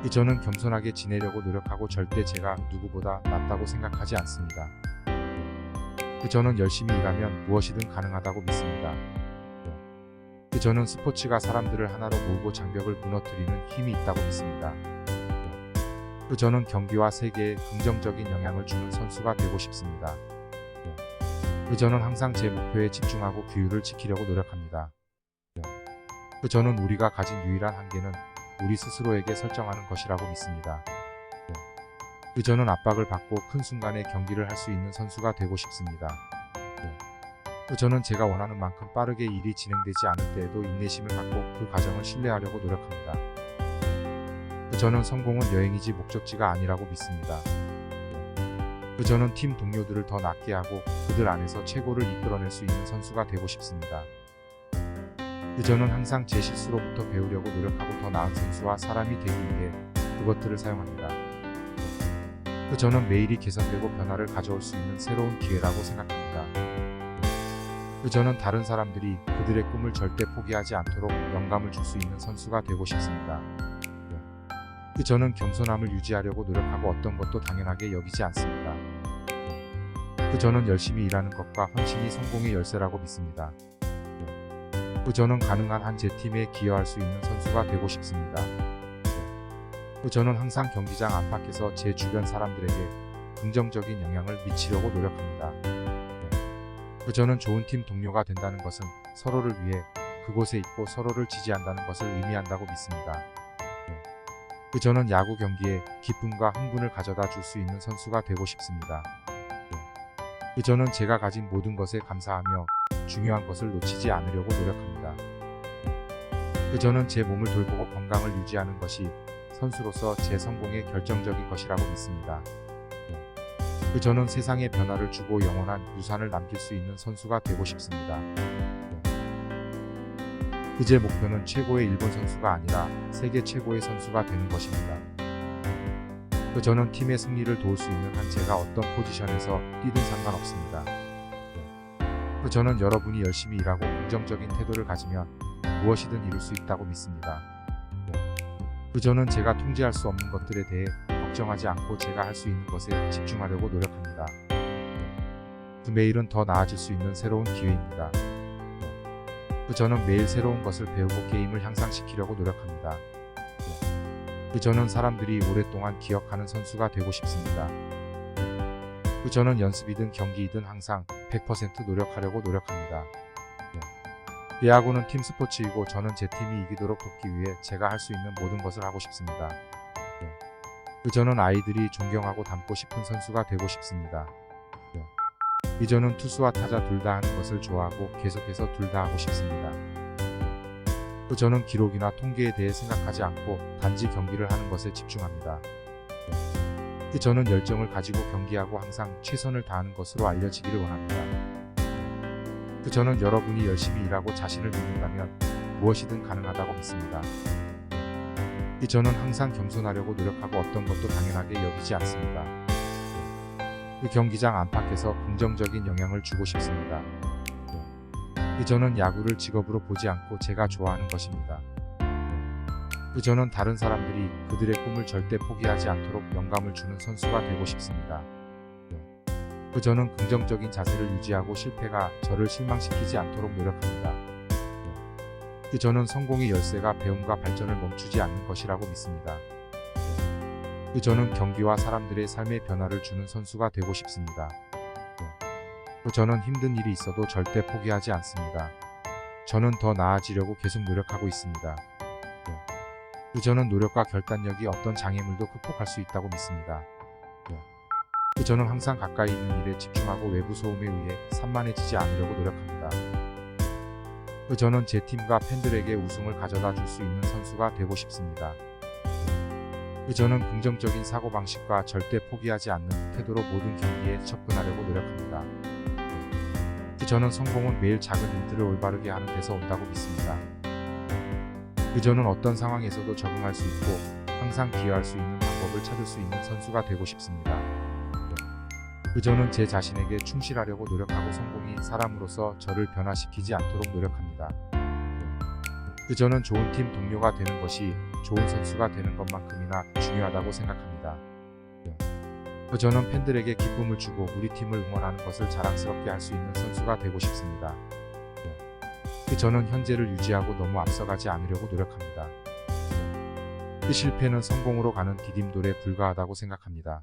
저는 겸손하게 지내려고 노력하고 절대 제가 누구보다 낫다고 생각하지 않습니다. 저는 열심히 일하면 무엇이든 가능하다고 믿습니다. 저는 스포츠가 사람들을 하나로 모으고 장벽을 무너뜨리는 힘이 있다고 믿습니다. 저는 경기와 세계에 긍정적인 영향을 주는 선수가 되고 싶습니다. 저는 항상 제 목표에 집중하고 규율을 지키려고 노력합니다. 저는 우리가 가진 유일한 한계는 우리 스스로에게 설정하는 것이라고 믿습니다. 저는 압박을 받고 큰 순간에 경기를 할 수 있는 선수가 되고 싶습니다. 저는 제가 원하는 만큼 빠르게 일이 진행되지 않을 때에도 인내심을 갖고 그 과정을 신뢰하려고 노력합니다. 저는 성공은 여행이지 목적지가 아니라고 믿습니다. 저는 팀 동료들을 더 낫게 하고 그들 안에서 최고를 이끌어낼 수 있는 선수가 되고 싶습니다. 저는 항상 제 실수로부터 배우려고 노력하고 더 나은 선수와 사람이 되기 위해 그것들을 사용합니다. 저는 매일이 개선되고 변화를 가져올 수 있는 새로운 기회라고 생각합니다. 저는 다른 사람들이 그들의 꿈을 절대 포기하지 않도록 영감을 줄 수 있는 선수가 되고 싶습니다. 저는 겸손함을 유지하려고 노력하고 어떤 것도 당연하게 여기지 않습니다. 저는 열심히 일하는 것과 헌신이 성공의 열쇠라고 믿습니다. 저는 가능한 한 제 팀에 기여할 수 있는 선수가 되고 싶습니다. 저는 항상 경기장 안팎에서 제 주변 사람들에게 긍정적인 영향을 미치려고 노력합니다. 저는 좋은 팀 동료가 된다는 것은 서로를 위해 그곳에 있고 서로를 지지한다는 것을 의미한다고 믿습니다. 저는 야구 경기에 기쁨과 흥분을 가져다 줄 수 있는 선수가 되고 싶습니다. 저는 제가 가진 모든 것에 감사하며 중요한 것을 놓치지 않으려고 노력합니다. 저는 제 몸을 돌보고 건강을 유지하는 것이 선수로서 제 성공의 결정적인 것이라고 믿습니다. 저는 세상에 변화를 주고 영원한 유산을 남길 수 있는 선수가 되고 싶습니다. 제 목표는 최고의 일본 선수가 아니라 세계 최고의 선수가 되는 것입니다. 저는 팀의 승리를 도울 수 있는 한 제가 어떤 포지션에서 뛰든 상관없습니다. 저는 여러분이 열심히 일하고 긍정적인 태도를 가지면 무엇이든 이룰 수 있다고 믿습니다. 저는 제가 통제할 수 없는 것들에 대해 걱정하지 않고 제가 할 수 있는 것에 집중하려고 노력합니다. 매일은 더 나아질 수 있는 새로운 기회입니다. 저는 매일 새로운 것을 배우고 게임을 향상시키려고 노력합니다. 저는 사람들이 오랫동안 기억하는 선수가 되고 싶습니다. 저는 연습이든 경기이든 항상 100% 노력하려고 노력합니다. 야구는 팀 스포츠이고 저는 제 팀이 이기도록 돕기 위해 제가 할 수 있는 모든 것을 하고 싶습니다. 저는 아이들이 존경하고 닮고 싶은 선수가 되고 싶습니다. 저는 투수와 타자 둘 다 하는 것을 좋아하고 계속해서 둘 다 하고 싶습니다. 저는 기록이나 통계에 대해 생각하지 않고 단지 경기를 하는 것에 집중합니다. 저는 열정을 가지고 경기하고 항상 최선을 다하는 것으로 알려지기를 원합니다. 저는 여러분이 열심히 일하고 자신을 믿는다면 무엇이든 가능하다고 믿습니다. 저는 항상 겸손하려고 노력하고 어떤 것도 당연하게 여기지 않습니다. 경기장 안팎에서 긍정적인 영향을 주고 싶습니다. 저는 야구를 직업으로 보지 않고 제가 좋아하는 것입니다. 저는 다른 사람들이 그들의 꿈을 절대 포기하지 않도록 영감을 주는 선수가 되고 싶습니다. 저는 긍정적인 자세를 유지하고 실패가 저를 실망시키지 않도록 노력합니다. 저는 성공의 열쇠가 배움과 발전을 멈추지 않는 것이라고 믿습니다. 저는 경기와 사람들의 삶에 변화를 주는 선수가 되고 싶습니다. 저는 힘든 일이 있어도 절대 포기하지 않습니다. 저는 더 나아지려고 계속 노력하고 있습니다. 저는 노력과 결단력이 어떤 장애물도 극복할 수 있다고 믿습니다. 저는 항상 가까이 있는 일에 집중하고 외부 소음에 의해 산만해지지 않으려고 노력합니다. 저는 제 팀과 팬들에게 우승을 가져다 줄 수 있는 선수가 되고 싶습니다. 저는 긍정적인 사고방식과 절대 포기하지 않는 태도로 모든 경기에 접근하려고 노력합니다. 저는 성공은 매일 작은 일들을 올바르게 하는 데서 온다고 믿습니다. 저는 어떤 상황에서도 적응할 수 있고 항상 기여할 수 있는 방법을 찾을 수 있는 선수가 되고 싶습니다. 저는 제 자신에게 충실하려고 노력하고 성공이 사람으로서 저를 변화시키지 않도록 노력합니다. 저는 좋은 팀 동료가 되는 것이 좋은 선수가 되는 것만큼이나 중요하다고 생각합니다. 저는 팬들에게 기쁨을 주고 우리 팀을 응원하는 것을 자랑스럽게 할 수 있는 선수가 되고 싶습니다. 저는 현재를 유지하고 너무 앞서가지 않으려고 노력합니다. 실패는 성공으로 가는 디딤돌에 불과하다고 생각합니다.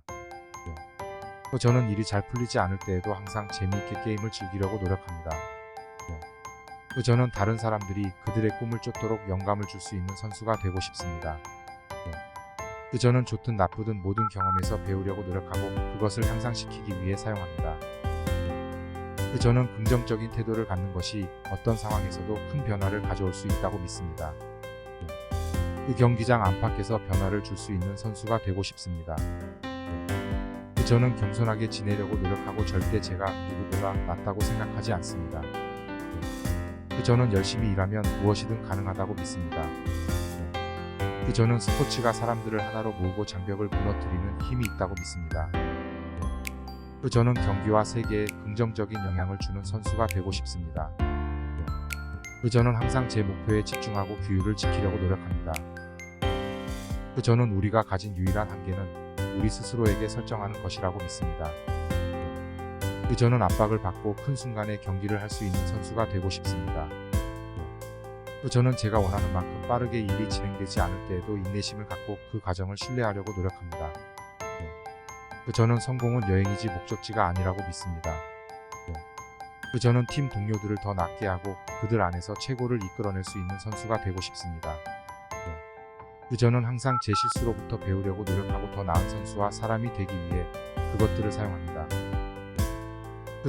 저는 일이 잘 풀리지 않을 때에도 항상 재미있게 게임을 즐기려고 노력합니다. 저는 다른 사람들이 그들의 꿈을 쫓도록 영감을 줄 수 있는 선수가 되고 싶습니다. 저는 좋든 나쁘든 모든 경험에서 배우려고 노력하고 그것을 향상시키기 위해 사용합니다. 저는 긍정적인 태도를 갖는 것이 어떤 상황에서도 큰 변화를 가져올 수 있다고 믿습니다. 경기장 안팎에서 변화를 줄 수 있는 선수가 되고 싶습니다. 저는 겸손하게 지내려고 노력하고 절대 제가 누구보다 낫다고 생각하지 않습니다. 저는 열심히 일하면 무엇이든 가능하다고 믿습니다. 저는 스포츠가 사람들을 하나로 모으고 장벽을 무너뜨리는 힘이 있다고 믿습니다. 저는 경기와 세계에 긍정적인 영향을 주는 선수가 되고 싶습니다. 저는 항상 제 목표에 집중하고 규율을 지키려고 노력합니다. 저는 우리가 가진 유일한 한계는 우리 스스로에게 설정하는 것이라고 믿습니다. 저는 압박을 받고 큰 순간에 경기를 할 수 있는 선수가 되고 싶습니다. 저는 제가 원하는 만큼 빠르게 일이 진행되지 않을 때에도 인내심을 갖고 그 과정을 신뢰하려고 노력합니다. 저는 성공은 여행이지 목적지가 아니라고 믿습니다. 저는 팀 동료들을 더 낫게 하고 그들 안에서 최고를 이끌어낼 수 있는 선수가 되고 싶습니다. 저는 항상 제 실수로부터 배우려고 노력하고 더 나은 선수와 사람이 되기 위해 그것들을 사용합니다.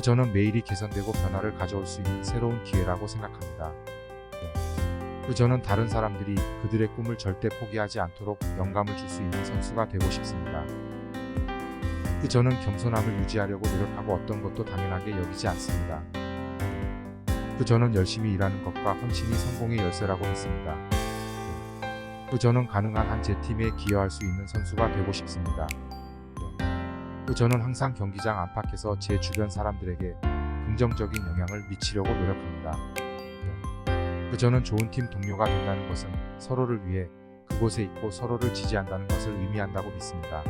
저는 매일이 개선되고 변화를 가져올 수 있는 새로운 기회라고 생각합니다. 저는 다른 사람들이 그들의 꿈을 절대 포기하지 않도록 영감을 줄 수 있는 선수가 되고 싶습니다. 저는 겸손함을 유지하려고 노력하고 어떤 것도 당연하게 여기지 않습니다. 저는 열심히 일하는 것과 헌신이 성공의 열쇠라고 믿습니다. 저는 가능한 한 제 팀에 기여할 수 있는 선수가 되고 싶습니다. 저는 항상 경기장 안팎에서 제 주변 사람들에게 긍정적인 영향을 미치려고 노력합니다. 저는 좋은 팀 동료가 된다는 것은 서로를 위해 그곳에 있고 서로를 지지한다는 것을 의미한다고 믿습니다.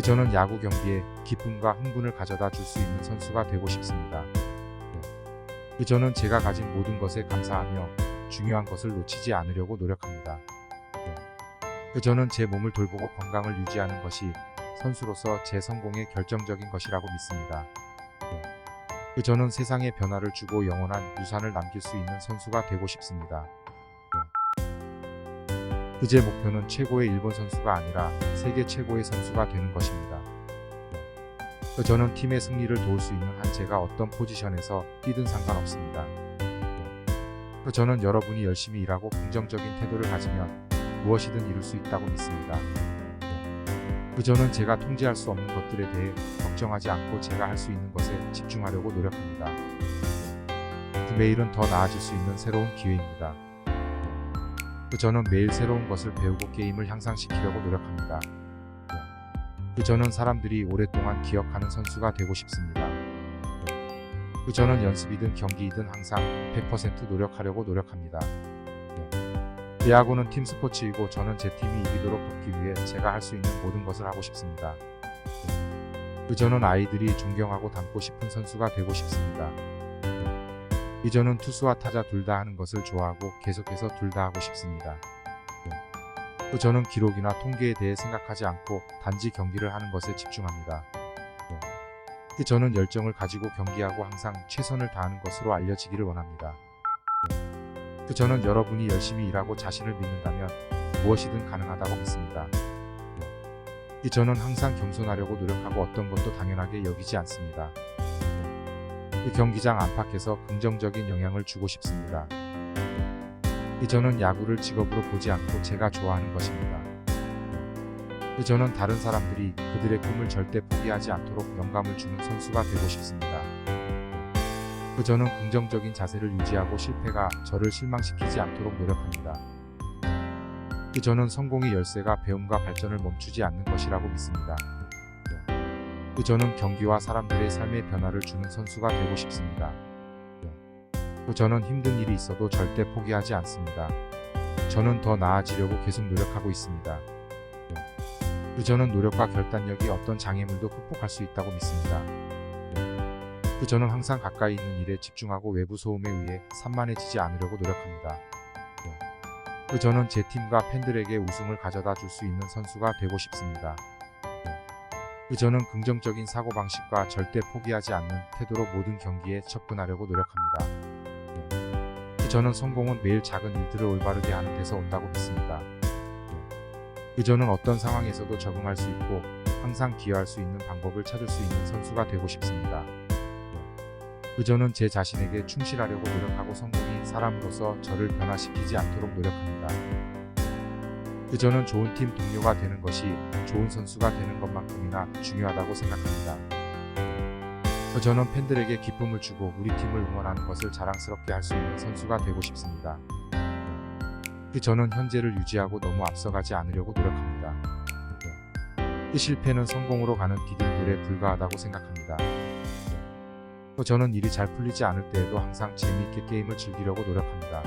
저는 야구 경기에 기쁨과 흥분을 가져다 줄 수 있는 선수가 되고 싶습니다. 저는 제가 가진 모든 것에 감사하며 중요한 것을 놓치지 않으려고 노력합니다. 저는 제 몸을 돌보고 건강을 유지하는 것이 선수로서 제 성공의 결정적인 것이라고 믿습니다. 저는 세상에 변화를 주고 영원한 유산을 남길 수 있는 선수가 되고 싶습니다. 제 목표는 최고의 일본 선수가 아니라 세계 최고의 선수가 되는 것입니다. 저는 팀의 승리를 도울 수 있는 한 제가 어떤 포지션에서 뛰든 상관없습니다. 저는 여러분이 열심히 일하고 긍정적인 태도를 가지면 무엇이든 이룰 수 있다고 믿습니다. 저는 제가 통제할 수 없는 것들에 대해 걱정하지 않고 제가 할 수 있는 것에 집중하려고 노력합니다. 매일은 더 나아질 수 있는 새로운 기회입니다. 저는 매일 새로운 것을 배우고 게임을 향상시키려고 노력합니다. 저는 사람들이 오랫동안 기억하는 선수가 되고 싶습니다. 저는 연습이든 경기이든 항상 100% 노력하려고 노력합니다. 야구는 팀 스포츠이고 저는 제 팀이 이기도록 돕기 위해 제가 할 수 있는 모든 것을 하고 싶습니다. 저는 아이들이 존경하고 닮고 싶은 선수가 되고 싶습니다. 저는 투수와 타자 둘 다 하는 것을 좋아하고 계속해서 둘 다 하고 싶습니다. 저는 기록이나 통계에 대해 생각하지 않고 단지 경기를 하는 것에 집중합니다. 저는 열정을 가지고 경기하고 항상 최선을 다하는 것으로 알려지기를 원합니다. 저는 여러분이 열심히 일하고 자신을 믿는다면 무엇이든 가능하다고 믿습니다. 저는 항상 겸손하려고 노력하고 어떤 것도 당연하게 여기지 않습니다. 경기장 안팎에서 긍정적인 영향을 주고 싶습니다. 저는 야구를 직업으로 보지 않고 제가 좋아하는 것입니다. 저는 다른 사람들이 그들의 꿈을 절대 포기하지 않도록 영감을 주는 선수가 되고 싶습니다. 저는 긍정적인 자세를 유지하고 실패가 저를 실망시키지 않도록 노력합니다. 저는 성공의 열쇠가 배움과 발전을 멈추지 않는 것이라고 믿습니다. 저는 경기와 사람들의 삶에 변화를 주는 선수가 되고 싶습니다. 저는 힘든 일이 있어도 절대 포기하지 않습니다. 저는 더 나아지려고 계속 노력하고 있습니다. 저는 노력과 결단력이 어떤 장애물도 극복할 수 있다고 믿습니다. 저는 항상 가까이 있는 일에 집중하고 외부 소음에 의해 산만해지지 않으려고 노력합니다. 저는 제 팀과 팬들에게 우승을 가져다 줄 수 있는 선수가 되고 싶습니다. 저는 긍정적인 사고방식과 절대 포기하지 않는 태도로 모든 경기에 접근하려고 노력합니다. 저는 성공은 매일 작은 일들을 올바르게 하는 데서 온다고 믿습니다. 저는 어떤 상황에서도 적응할 수 있고 항상 기여할 수 있는 방법을 찾을 수 있는 선수가 되고 싶습니다. 저는 제 자신에게 충실하려고 노력하고 성공이 사람으로서 저를 변화시키지 않도록 노력합니다. 저는 좋은 팀 동료가 되는 것이 좋은 선수가 되는 것만큼이나 중요하다고 생각합니다. 저는 팬들에게 기쁨을 주고 우리 팀을 응원하는 것을 자랑스럽게 할 수 있는 선수가 되고 싶습니다. 저는 현재를 유지하고 너무 앞서가지 않으려고 노력합니다. 실패는 성공으로 가는 디딤돌에 불과하다고 생각합니다. 저는 일이 잘 풀리지 않을 때에도 항상 재미있게 게임을 즐기려고 노력합니다.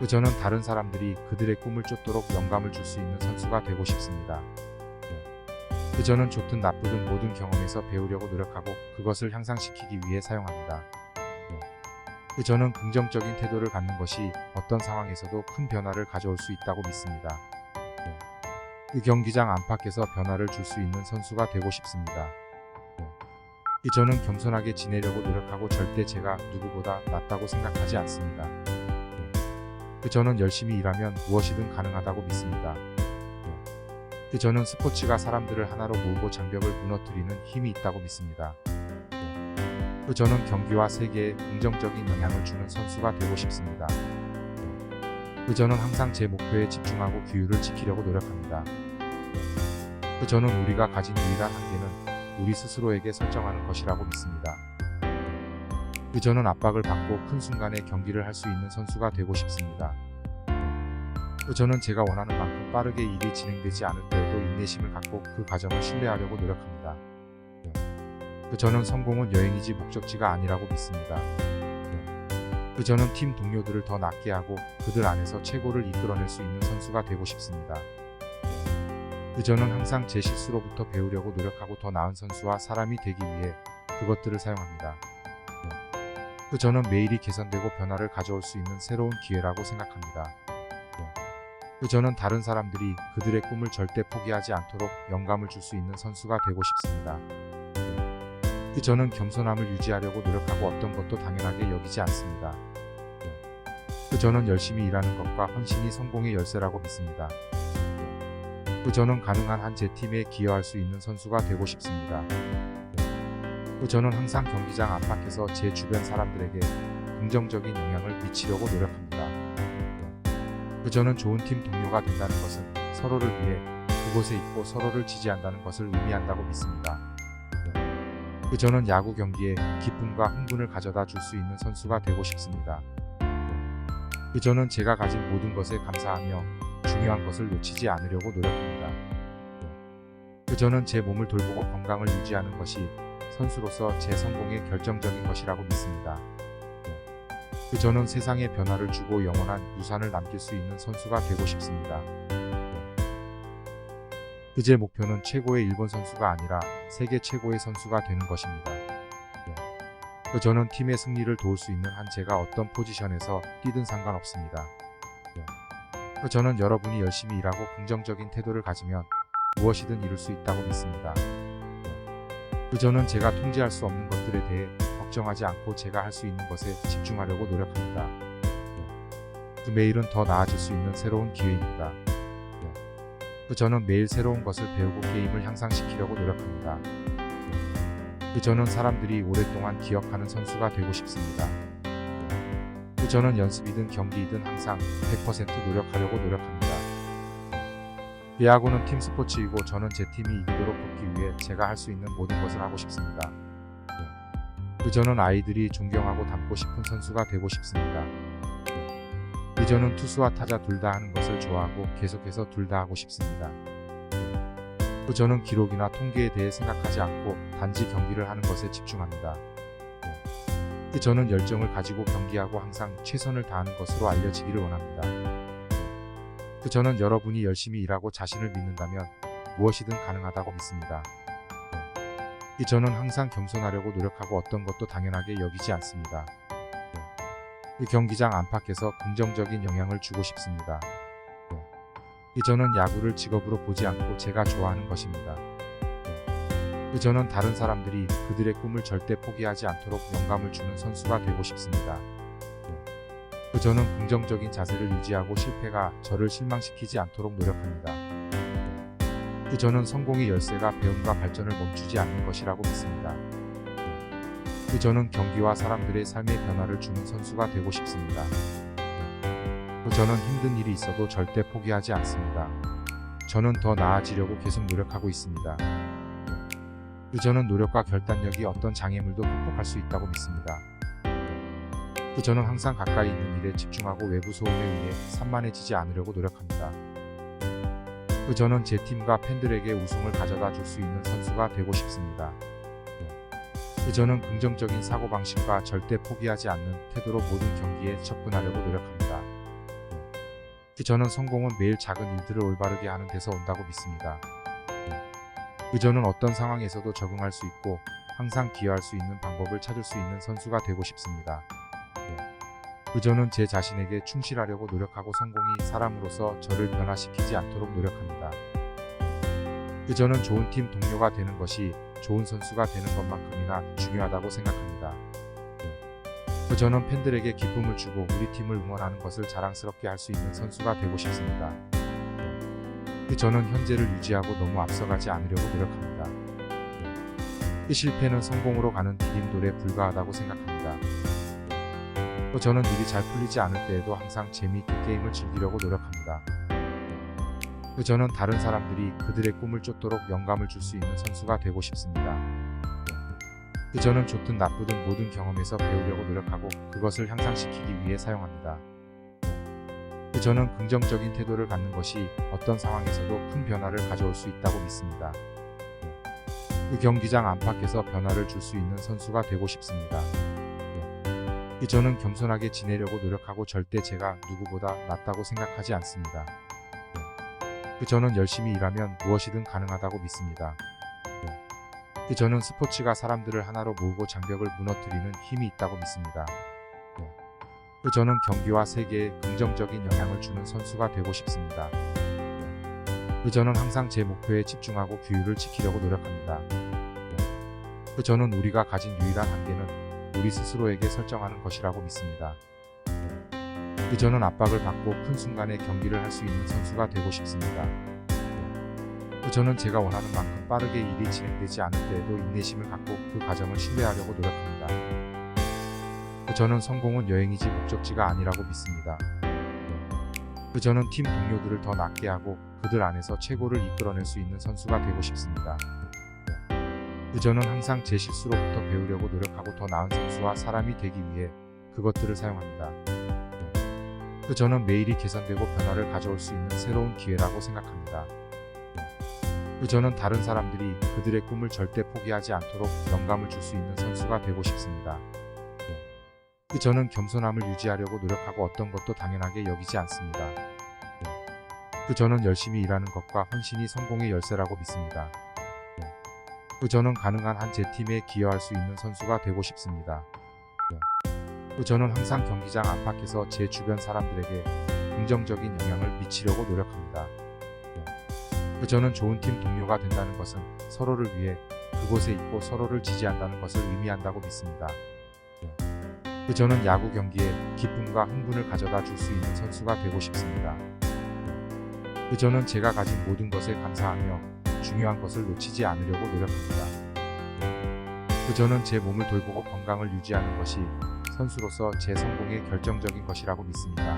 저는 다른 사람들이 그들의 꿈을 쫓도록 영감을 줄 수 있는 선수가 되고 싶습니다. 저는 좋든 나쁘든 모든 경험에서 배우려고 노력하고 그것을 향상시키기 위해 사용합니다. 저는 긍정적인 태도를 갖는 것이 어떤 상황에서도 큰 변화를 가져올 수 있다고 믿습니다. 경기장 안팎에서 변화를 줄 수 있는 선수가 되고 싶습니다. 저는 겸손하게 지내려고 노력하고 절대 제가 누구보다 낫다고 생각하지 않습니다. 저는 열심히 일하면 무엇이든 가능하다고 믿습니다. 저는 스포츠가 사람들을 하나로 모으고 장벽을 무너뜨리는 힘이 있다고 믿습니다. 저는 경기와 세계에 긍정적인 영향을 주는 선수가 되고 싶습니다. 저는 항상 제 목표에 집중하고 규율을 지키려고 노력합니다. 저는 우리가 가진 유일한 한계는 우리 스스로에게 설정하는 것이라고 믿습니다. 저는 압박을 받고 큰 순간에 경기를 할 수 있는 선수가 되고 싶습니다. 저는 제가 원하는 만큼 빠르게 일이 진행되지 않을 때에도 인내심을 갖고 그 과정을 신뢰하려고 노력합니다. 저는 성공은 여행이지 목적지가 아니라고 믿습니다. 저는 팀 동료들을 더 낫게 하고 그들 안에서 최고를 이끌어낼 수 있는 선수가 되고 싶습니다. 저는 항상 제 실수로부터 배우려고 노력하고 더 나은 선수와 사람이 되기 위해 그것들을 사용합니다. 저는 매일이 개선되고 변화를 가져올 수 있는 새로운 기회라고 생각합니다. 저는 다른 사람들이 그들의 꿈을 절대 포기하지 않도록 영감을 줄 수 있는 선수가 되고 싶습니다. 저는 겸손함을 유지하려고 노력하고 어떤 것도 당연하게 여기지 않습니다. 저는 열심히 일하는 것과 헌신이 성공의 열쇠라고 믿습니다. 저는 가능한 한 제 팀에 기여할 수 있는 선수가 되고 싶습니다. 저는 항상 경기장 안팎에서 제 주변 사람들에게 긍정적인 영향을 미치려고 노력합니다. 저는 좋은 팀 동료가 된다는 것은 서로를 위해 그곳에 있고 서로를 지지한다는 것을 의미한다고 믿습니다. 저는 야구 경기에 기쁨과 흥분을 가져다 줄 수 있는 선수가 되고 싶습니다. 저는 제가 가진 모든 것에 감사하며 중요한 것을 놓치지 않으려고 노력합니다. 저는 제 몸을 돌보고 건강을 유지하는 것이 선수로서 제 성공의 결정적인 것이라고 믿습니다. 저는 세상에 변화를 주고 영원한 유산을 남길 수 있는 선수가 되고 싶습니다. 제 목표는 최고의 일본 선수가 아니라 세계 최고의 선수가 되는 것입니다. 저는 팀의 승리를 도울 수 있는 한 제가 어떤 포지션에서 뛰든 상관없습니다. 저는 여러분이 열심히 일하고 긍정적인 태도를 가지면 무엇이든 이룰 수 있다고 믿습니다. 저는 제가 통제할 수 없는 것들에 대해 걱정하지 않고 제가 할 수 있는 것에 집중하려고 노력합니다. 매일은 더 나아질 수 있는 새로운 기회입니다. 저는 매일 새로운 것을 배우고 게임을 향상시키려고 노력합니다. 저는 사람들이 오랫동안 기억하는 선수가 되고 싶습니다. 저는 연습이든 경기이든 항상 100% 노력하려고 노력합니다. 야구는 팀 스포츠이고 저는 제 팀이 이기도록 돕기 위해 제가 할 수 있는 모든 것을 하고 싶습니다. 저는 아이들이 존경하고 닮고 싶은 선수가 되고 싶습니다. 저는 투수와 타자 둘 다 하는 것을 좋아하고 계속해서 둘 다 하고 싶습니다. 저는 기록이나 통계에 대해 생각하지 않고 단지 경기를 하는 것에 집중합니다. 저는 열정을 가지고 경기하고 항상 최선을 다하는 것으로 알려지기를 원합니다. 저는 여러분이 열심히 일하고 자신을 믿는다면 무엇이든 가능하다고 믿습니다. 저는 항상 겸손하려고 노력하고 어떤 것도 당연하게 여기지 않습니다. 경기장 안팎에서 긍정적인 영향을 주고 싶습니다. 저는 야구를 직업으로 보지 않고 제가 좋아하는 것입니다. 저는 다른 사람들이 그들의 꿈을 절대 포기하지 않도록 영감을 주는 선수가 되고 싶습니다. 저는 긍정적인 자세를 유지하고 실패가 저를 실망시키지 않도록 노력합니다. 저는 성공의 열쇠가 배움과 발전을 멈추지 않는 것이라고 믿습니다. 저는 경기와 사람들의 삶의 변화를 주는 선수가 되고 싶습니다. 저는 힘든 일이 있어도 절대 포기하지 않습니다. 저는 더 나아지려고 계속 노력하고 있습니다. 저는 노력과 결단력이 어떤 장애물도 극복할 수 있다고 믿습니다. 저는 항상 가까이 있는 일에 집중하고 외부 소음에 의해 산만해지지 않으려고 노력합니다. 저는 제 팀과 팬들에게 우승을 가져다 줄 수 있는 선수가 되고 싶습니다. 저는 긍정적인 사고방식과 절대 포기하지 않는 태도로 모든 경기에 접근하려고 노력합니다. 저는 성공은 매일 작은 일들을 올바르게 하는 데서 온다고 믿습니다. 저는 어떤 상황에서도 적응할 수 있고 항상 기여할 수 있는 방법을 찾을 수 있는 선수가 되고 싶습니다. 저는 제 자신에게 충실하려고 노력하고 성공이 사람으로서 저를 변화시키지 않도록 노력합니다. 저는 좋은 팀 동료가 되는 것이 좋은 선수가 되는 것만큼이나 중요하다고 생각합니다. 저는 팬들에게 기쁨을 주고 우리 팀을 응원하는 것을 자랑스럽게 할 수 있는 선수가 되고 싶습니다. 저는 현재를 유지하고 너무 앞서가지 않으려고 노력합니다. 실패는 성공으로 가는 디딤돌에 불과하다고 생각합니다. 저는 일이 잘 풀리지 않을 때에도 항상 재미있게 게임을 즐기려고 노력합니다. 저는 다른 사람들이 그들의 꿈을 쫓도록 영감을 줄 수 있는 선수가 되고 싶습니다. 저는 좋든 나쁘든 모든 경험에서 배우려고 노력하고 그것을 향상시키기 위해 사용합니다. 저는 긍정적인 태도를 갖는 것이 어떤 상황에서도 큰 변화를 가져올 수 있다고 믿습니다. 경기장 안팎에서 변화를 줄 수 있는 선수가 되고 싶습니다. 저는 겸손하게 지내려고 노력하고 절대 제가 누구보다 낫다고 생각하지 않습니다. 저는 열심히 일하면 무엇이든 가능하다고 믿습니다. 저는 스포츠가 사람들을 하나로 모으고 장벽을 무너뜨리는 힘이 있다고 믿습니다. 저는 경기와 세계에 긍정적인 영향을 주는 선수가 되고 싶습니다. 저는 항상 제 목표에 집중하고 규율을 지키려고 노력합니다. 저는 우리가 가진 유일한 한계는 우리 스스로에게 설정하는 것이라고 믿습니다. 저는 압박을 받고 큰 순간에 경기를 할 수 있는 선수가 되고 싶습니다. 저는 제가 원하는 만큼 빠르게 일이 진행되지 않을 때에도 인내심을 갖고 그 과정을 신뢰하려고 노력합니다. 저는 성공은 여행이지 목적지가 아니라고 믿습니다. 저는 팀 동료들을 더 낫게 하고 그들 안에서 최고를 이끌어낼 수 있는 선수가 되고 싶습니다. 저는 항상 제 실수로부터 배우려고 노력하고 더 나은 선수와 사람이 되기 위해 그것들을 사용합니다. 저는 매일이 개선되고 변화를 가져올 수 있는 새로운 기회라고 생각합니다. 저는 다른 사람들이 그들의 꿈을 절대 포기하지 않도록 영감을 줄 수 있는 선수가 되고 싶습니다. 저는 겸손함을 유지하려고 노력하고 어떤 것도 당연하게 여기지 않습니다. 저는 열심히 일하는 것과 헌신이 성공의 열쇠라고 믿습니다. 저는 가능한 한 제 팀에 기여할 수 있는 선수가 되고 싶습니다. 저는 항상 경기장 안팎에서 제 주변 사람들에게 긍정적인 영향을 미치려고 노력합니다. 저는 좋은 팀 동료가 된다는 것은 서로를 위해 그곳에 있고 서로를 지지한다는 것을 의미한다고 믿습니다. 저는 야구 경기에 기쁨과 흥분을 가져다 줄 수 있는 선수가 되고 싶습니다. 저는 제가 가진 모든 것에 감사하며 중요한 것을 놓치지 않으려고 노력합니다. 저는 제 몸을 돌보고 건강을 유지하는 것이 선수로서 제 성공의 결정적인 것이라고 믿습니다.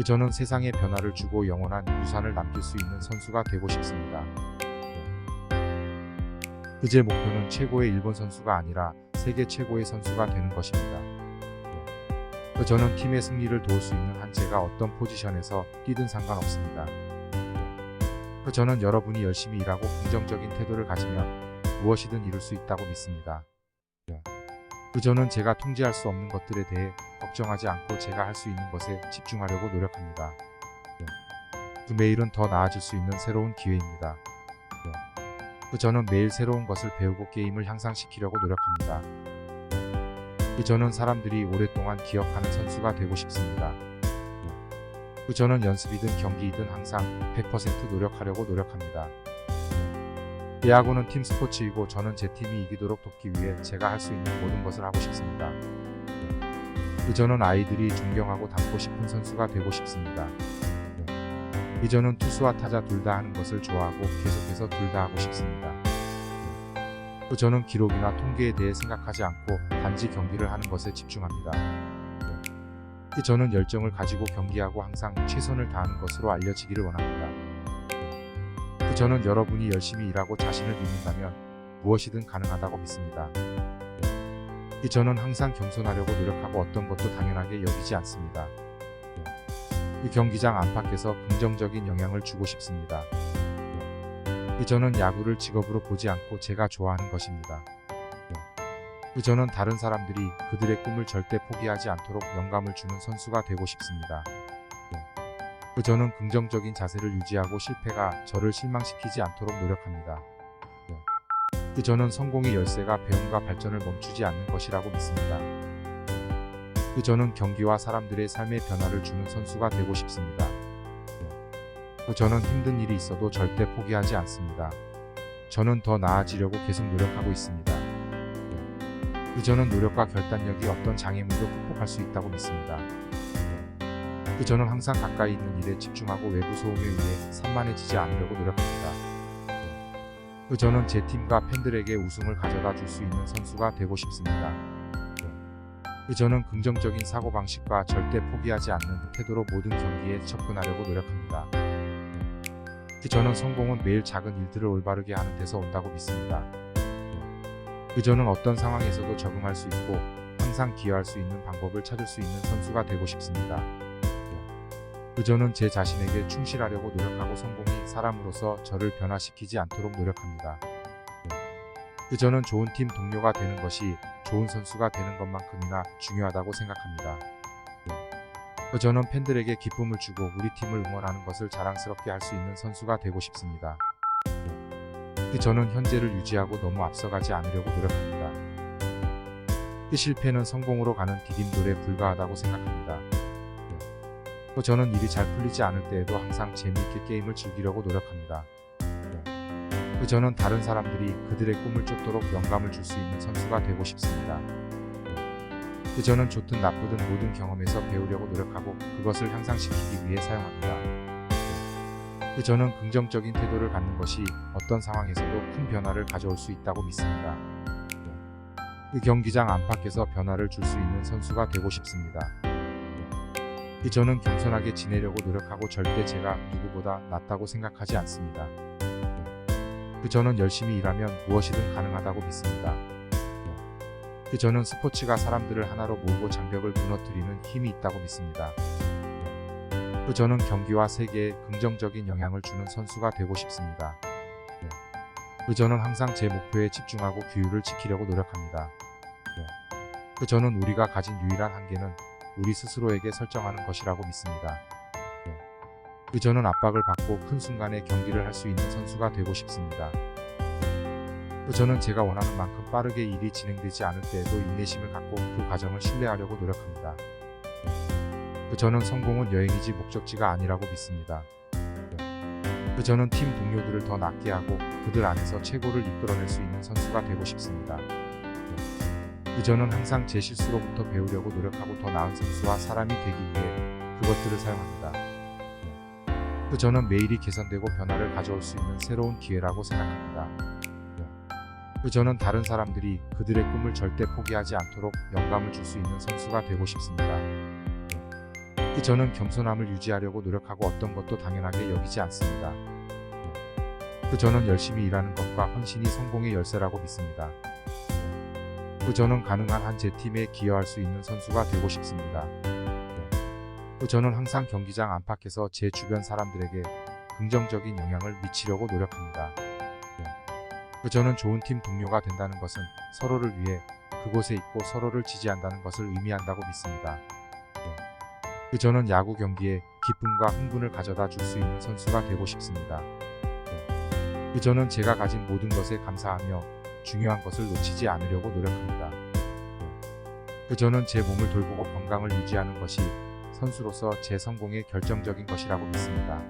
저는 세상에 변화를 주고 영원한 유산을 남길 수 있는 선수가 되고 싶습니다. 제 목표는 최고의 일본 선수가 아니라 세계 최고의 선수가 되는 것입니다. 저는 팀의 승리를 도울 수 있는 한 제가 어떤 포지션에서 뛰든 상관없습니다. 저는 여러분이 열심히 일하고 긍정적인 태도를 가지면 무엇이든 이룰 수 있다고 믿습니다. 저는 제가 통제할 수 없는 것들에 대해 걱정하지 않고 제가 할 수 있는 것에 집중하려고 노력합니다. 매일은 더 나아질 수 있는 새로운 기회입니다. 저는 매일 새로운 것을 배우고 게임을 향상시키려고 노력합니다. 저는 사람들이 오랫동안 기억하는 선수가 되고 싶습니다. 저는 연습이든 경기이든 항상 100% 노력하려고 노력합니다. 야구는 팀 스포츠이고 저는 제 팀이 이기도록 돕기 위해 제가 할 수 있는 모든 것을 하고 싶습니다. 저는 아이들이 존경하고 닮고 싶은 선수가 되고 싶습니다. 저는 투수와 타자 둘 다 하는 것을 좋아하고 계속해서 둘 다 하고 싶습니다. 저는 기록이나 통계에 대해 생각하지 않고 단지 경기를 하는 것에 집중합니다. 저는 열정을 가지고 경기하고 항상 최선을 다하는 것으로 알려지기를 원합니다. 저는 여러분이 열심히 일하고 자신을 믿는다면 무엇이든 가능하다고 믿습니다. 저는 항상 겸손하려고 노력하고 어떤 것도 당연하게 여기지 않습니다. 경기장 안팎에서 긍정적인 영향을 주고 싶습니다. 저는 야구를 직업으로 보지 않고 제가 좋아하는 것입니다. 저는 다른 사람들이 그들의 꿈을 절대 포기하지 않도록 영감을 주는 선수가 되고 싶습니다. 저는 긍정적인 자세를 유지하고 실패가 저를 실망시키지 않도록 노력합니다. 저는 성공의 열쇠가 배움과 발전을 멈추지 않는 것이라고 믿습니다. 저는 경기와 사람들의 삶의 변화를 주는 선수가 되고 싶습니다. 저는 힘든 일이 있어도 절대 포기하지 않습니다. 저는 더 나아지려고 계속 노력하고 있습니다. 저는 노력과 결단력이 어떤 장애물도 극복할 수 있다고 믿습니다. 저는 항상 가까이 있는 일에 집중하고 외부 소음에 의해 산만해지지 않으려고 노력합니다. 저는 제 팀과 팬들에게 우승을 가져다 줄 수 있는 선수가 되고 싶습니다. 저는 긍정적인 사고방식과 절대 포기하지 않는 태도로 모든 경기에 접근하려고 노력합니다. 저는 성공은 매일 작은 일들을 올바르게 하는 데서 온다고 믿습니다. 저는 어떤 상황에서도 적응할 수 있고 항상 기여할 수 있는 방법을 찾을 수 있는 선수가 되고 싶습니다. 저는 제 자신에게 충실하려고 노력하고 성공이 사람으로서 저를 변화시키지 않도록 노력합니다. 저는 좋은 팀 동료가 되는 것이 좋은 선수가 되는 것만큼이나 중요하다고 생각합니다. 저는 팬들에게 기쁨을 주고 우리 팀을 응원하는 것을 자랑스럽게 할 수 있는 선수가 되고 싶습니다. 저는 현재를 유지하고 너무 앞서가지 않으려고 노력합니다. 실패는 성공으로 가는 디딤돌에 불과하다고 생각합니다. 저는 일이 잘 풀리지 않을 때에도 항상 재미있게 게임을 즐기려고 노력합니다. 저는 다른 사람들이 그들의 꿈을 쫓도록 영감을 줄 수 있는 선수가 되고 싶습니다. 저는 좋든 나쁘든 모든 경험에서 배우려고 노력하고 그것을 향상시키기 위해 사용합니다. 저는 긍정적인 태도를 갖는 것이 어떤 상황에서도 큰 변화를 가져올 수 있다고 믿습니다. 경기장 안팎에서 변화를 줄 수 있는 선수가 되고 싶습니다. 저는 겸손하게 지내려고 노력하고 절대 제가 누구보다 낫다고 생각하지 않습니다. 저는 열심히 일하면 무엇이든 가능하다고 믿습니다. 저는 스포츠가 사람들을 하나로 모으고 장벽을 무너뜨리는 힘이 있다고 믿습니다. 저는 경기와 세계에 긍정적인 영향을 주는 선수가 되고 싶습니다. 저는 항상 제 목표에 집중하고 규율을 지키려고 노력합니다. 저는 우리가 가진 유일한 한계는 우리 스스로에게 설정하는 것이라고 믿습니다. 저는 압박을 받고 큰 순간에 경기를 할 수 있는 선수가 되고 싶습니다. 저는 제가 원하는 만큼 빠르게 일이 진행되지 않을 때에도 인내심을 갖고 그 과정을 신뢰하려고 노력합니다. 저는 성공은 여행이지 목적지가 아니라고 믿습니다. 저는 팀 동료들을 더 낫게 하고 그들 안에서 최고를 이끌어낼 수 있는 선수가 되고 싶습니다. 저는 항상 제 실수로부터 배우려고 노력하고 더 나은 선수와 사람이 되기 위해 그것들을 사용합니다. 저는 매일이 개선되고 변화를 가져올 수 있는 새로운 기회라고 생각합니다. 저는 다른 사람들이 그들의 꿈을 절대 포기하지 않도록 영감을 줄 수 있는 선수가 되고 싶습니다. 저는 겸손함을 유지하려고 노력하고 어떤 것도 당연하게 여기지 않습니다. 저는 열심히 일하는 것과 헌신이 성공의 열쇠라고 믿습니다. 저는 가능한 한 제 팀에 기여할 수 있는 선수가 되고 싶습니다. 저는 항상 경기장 안팎에서 제 주변 사람들에게 긍정적인 영향을 미치려고 노력합니다. 저는 좋은 팀 동료가 된다는 것은 서로를 위해 그곳에 있고 서로를 지지한다는 것을 의미한다고 믿습니다. 저는 야구 경기에 기쁨과 흥분을 가져다 줄 수 있는 선수가 되고 싶습니다. 저는 제가 가진 모든 것에 감사하며 중요한 것을 놓치지 않으려고 노력합니다. 저는 제 몸을 돌보고 건강을 유지하는 것이 선수로서 제 성공의 결정적인 것이라고 믿습니다.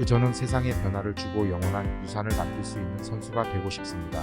저는 세상에 변화를 주고 영원한 유산을 남길 수 있는 선수가 되고 싶습니다.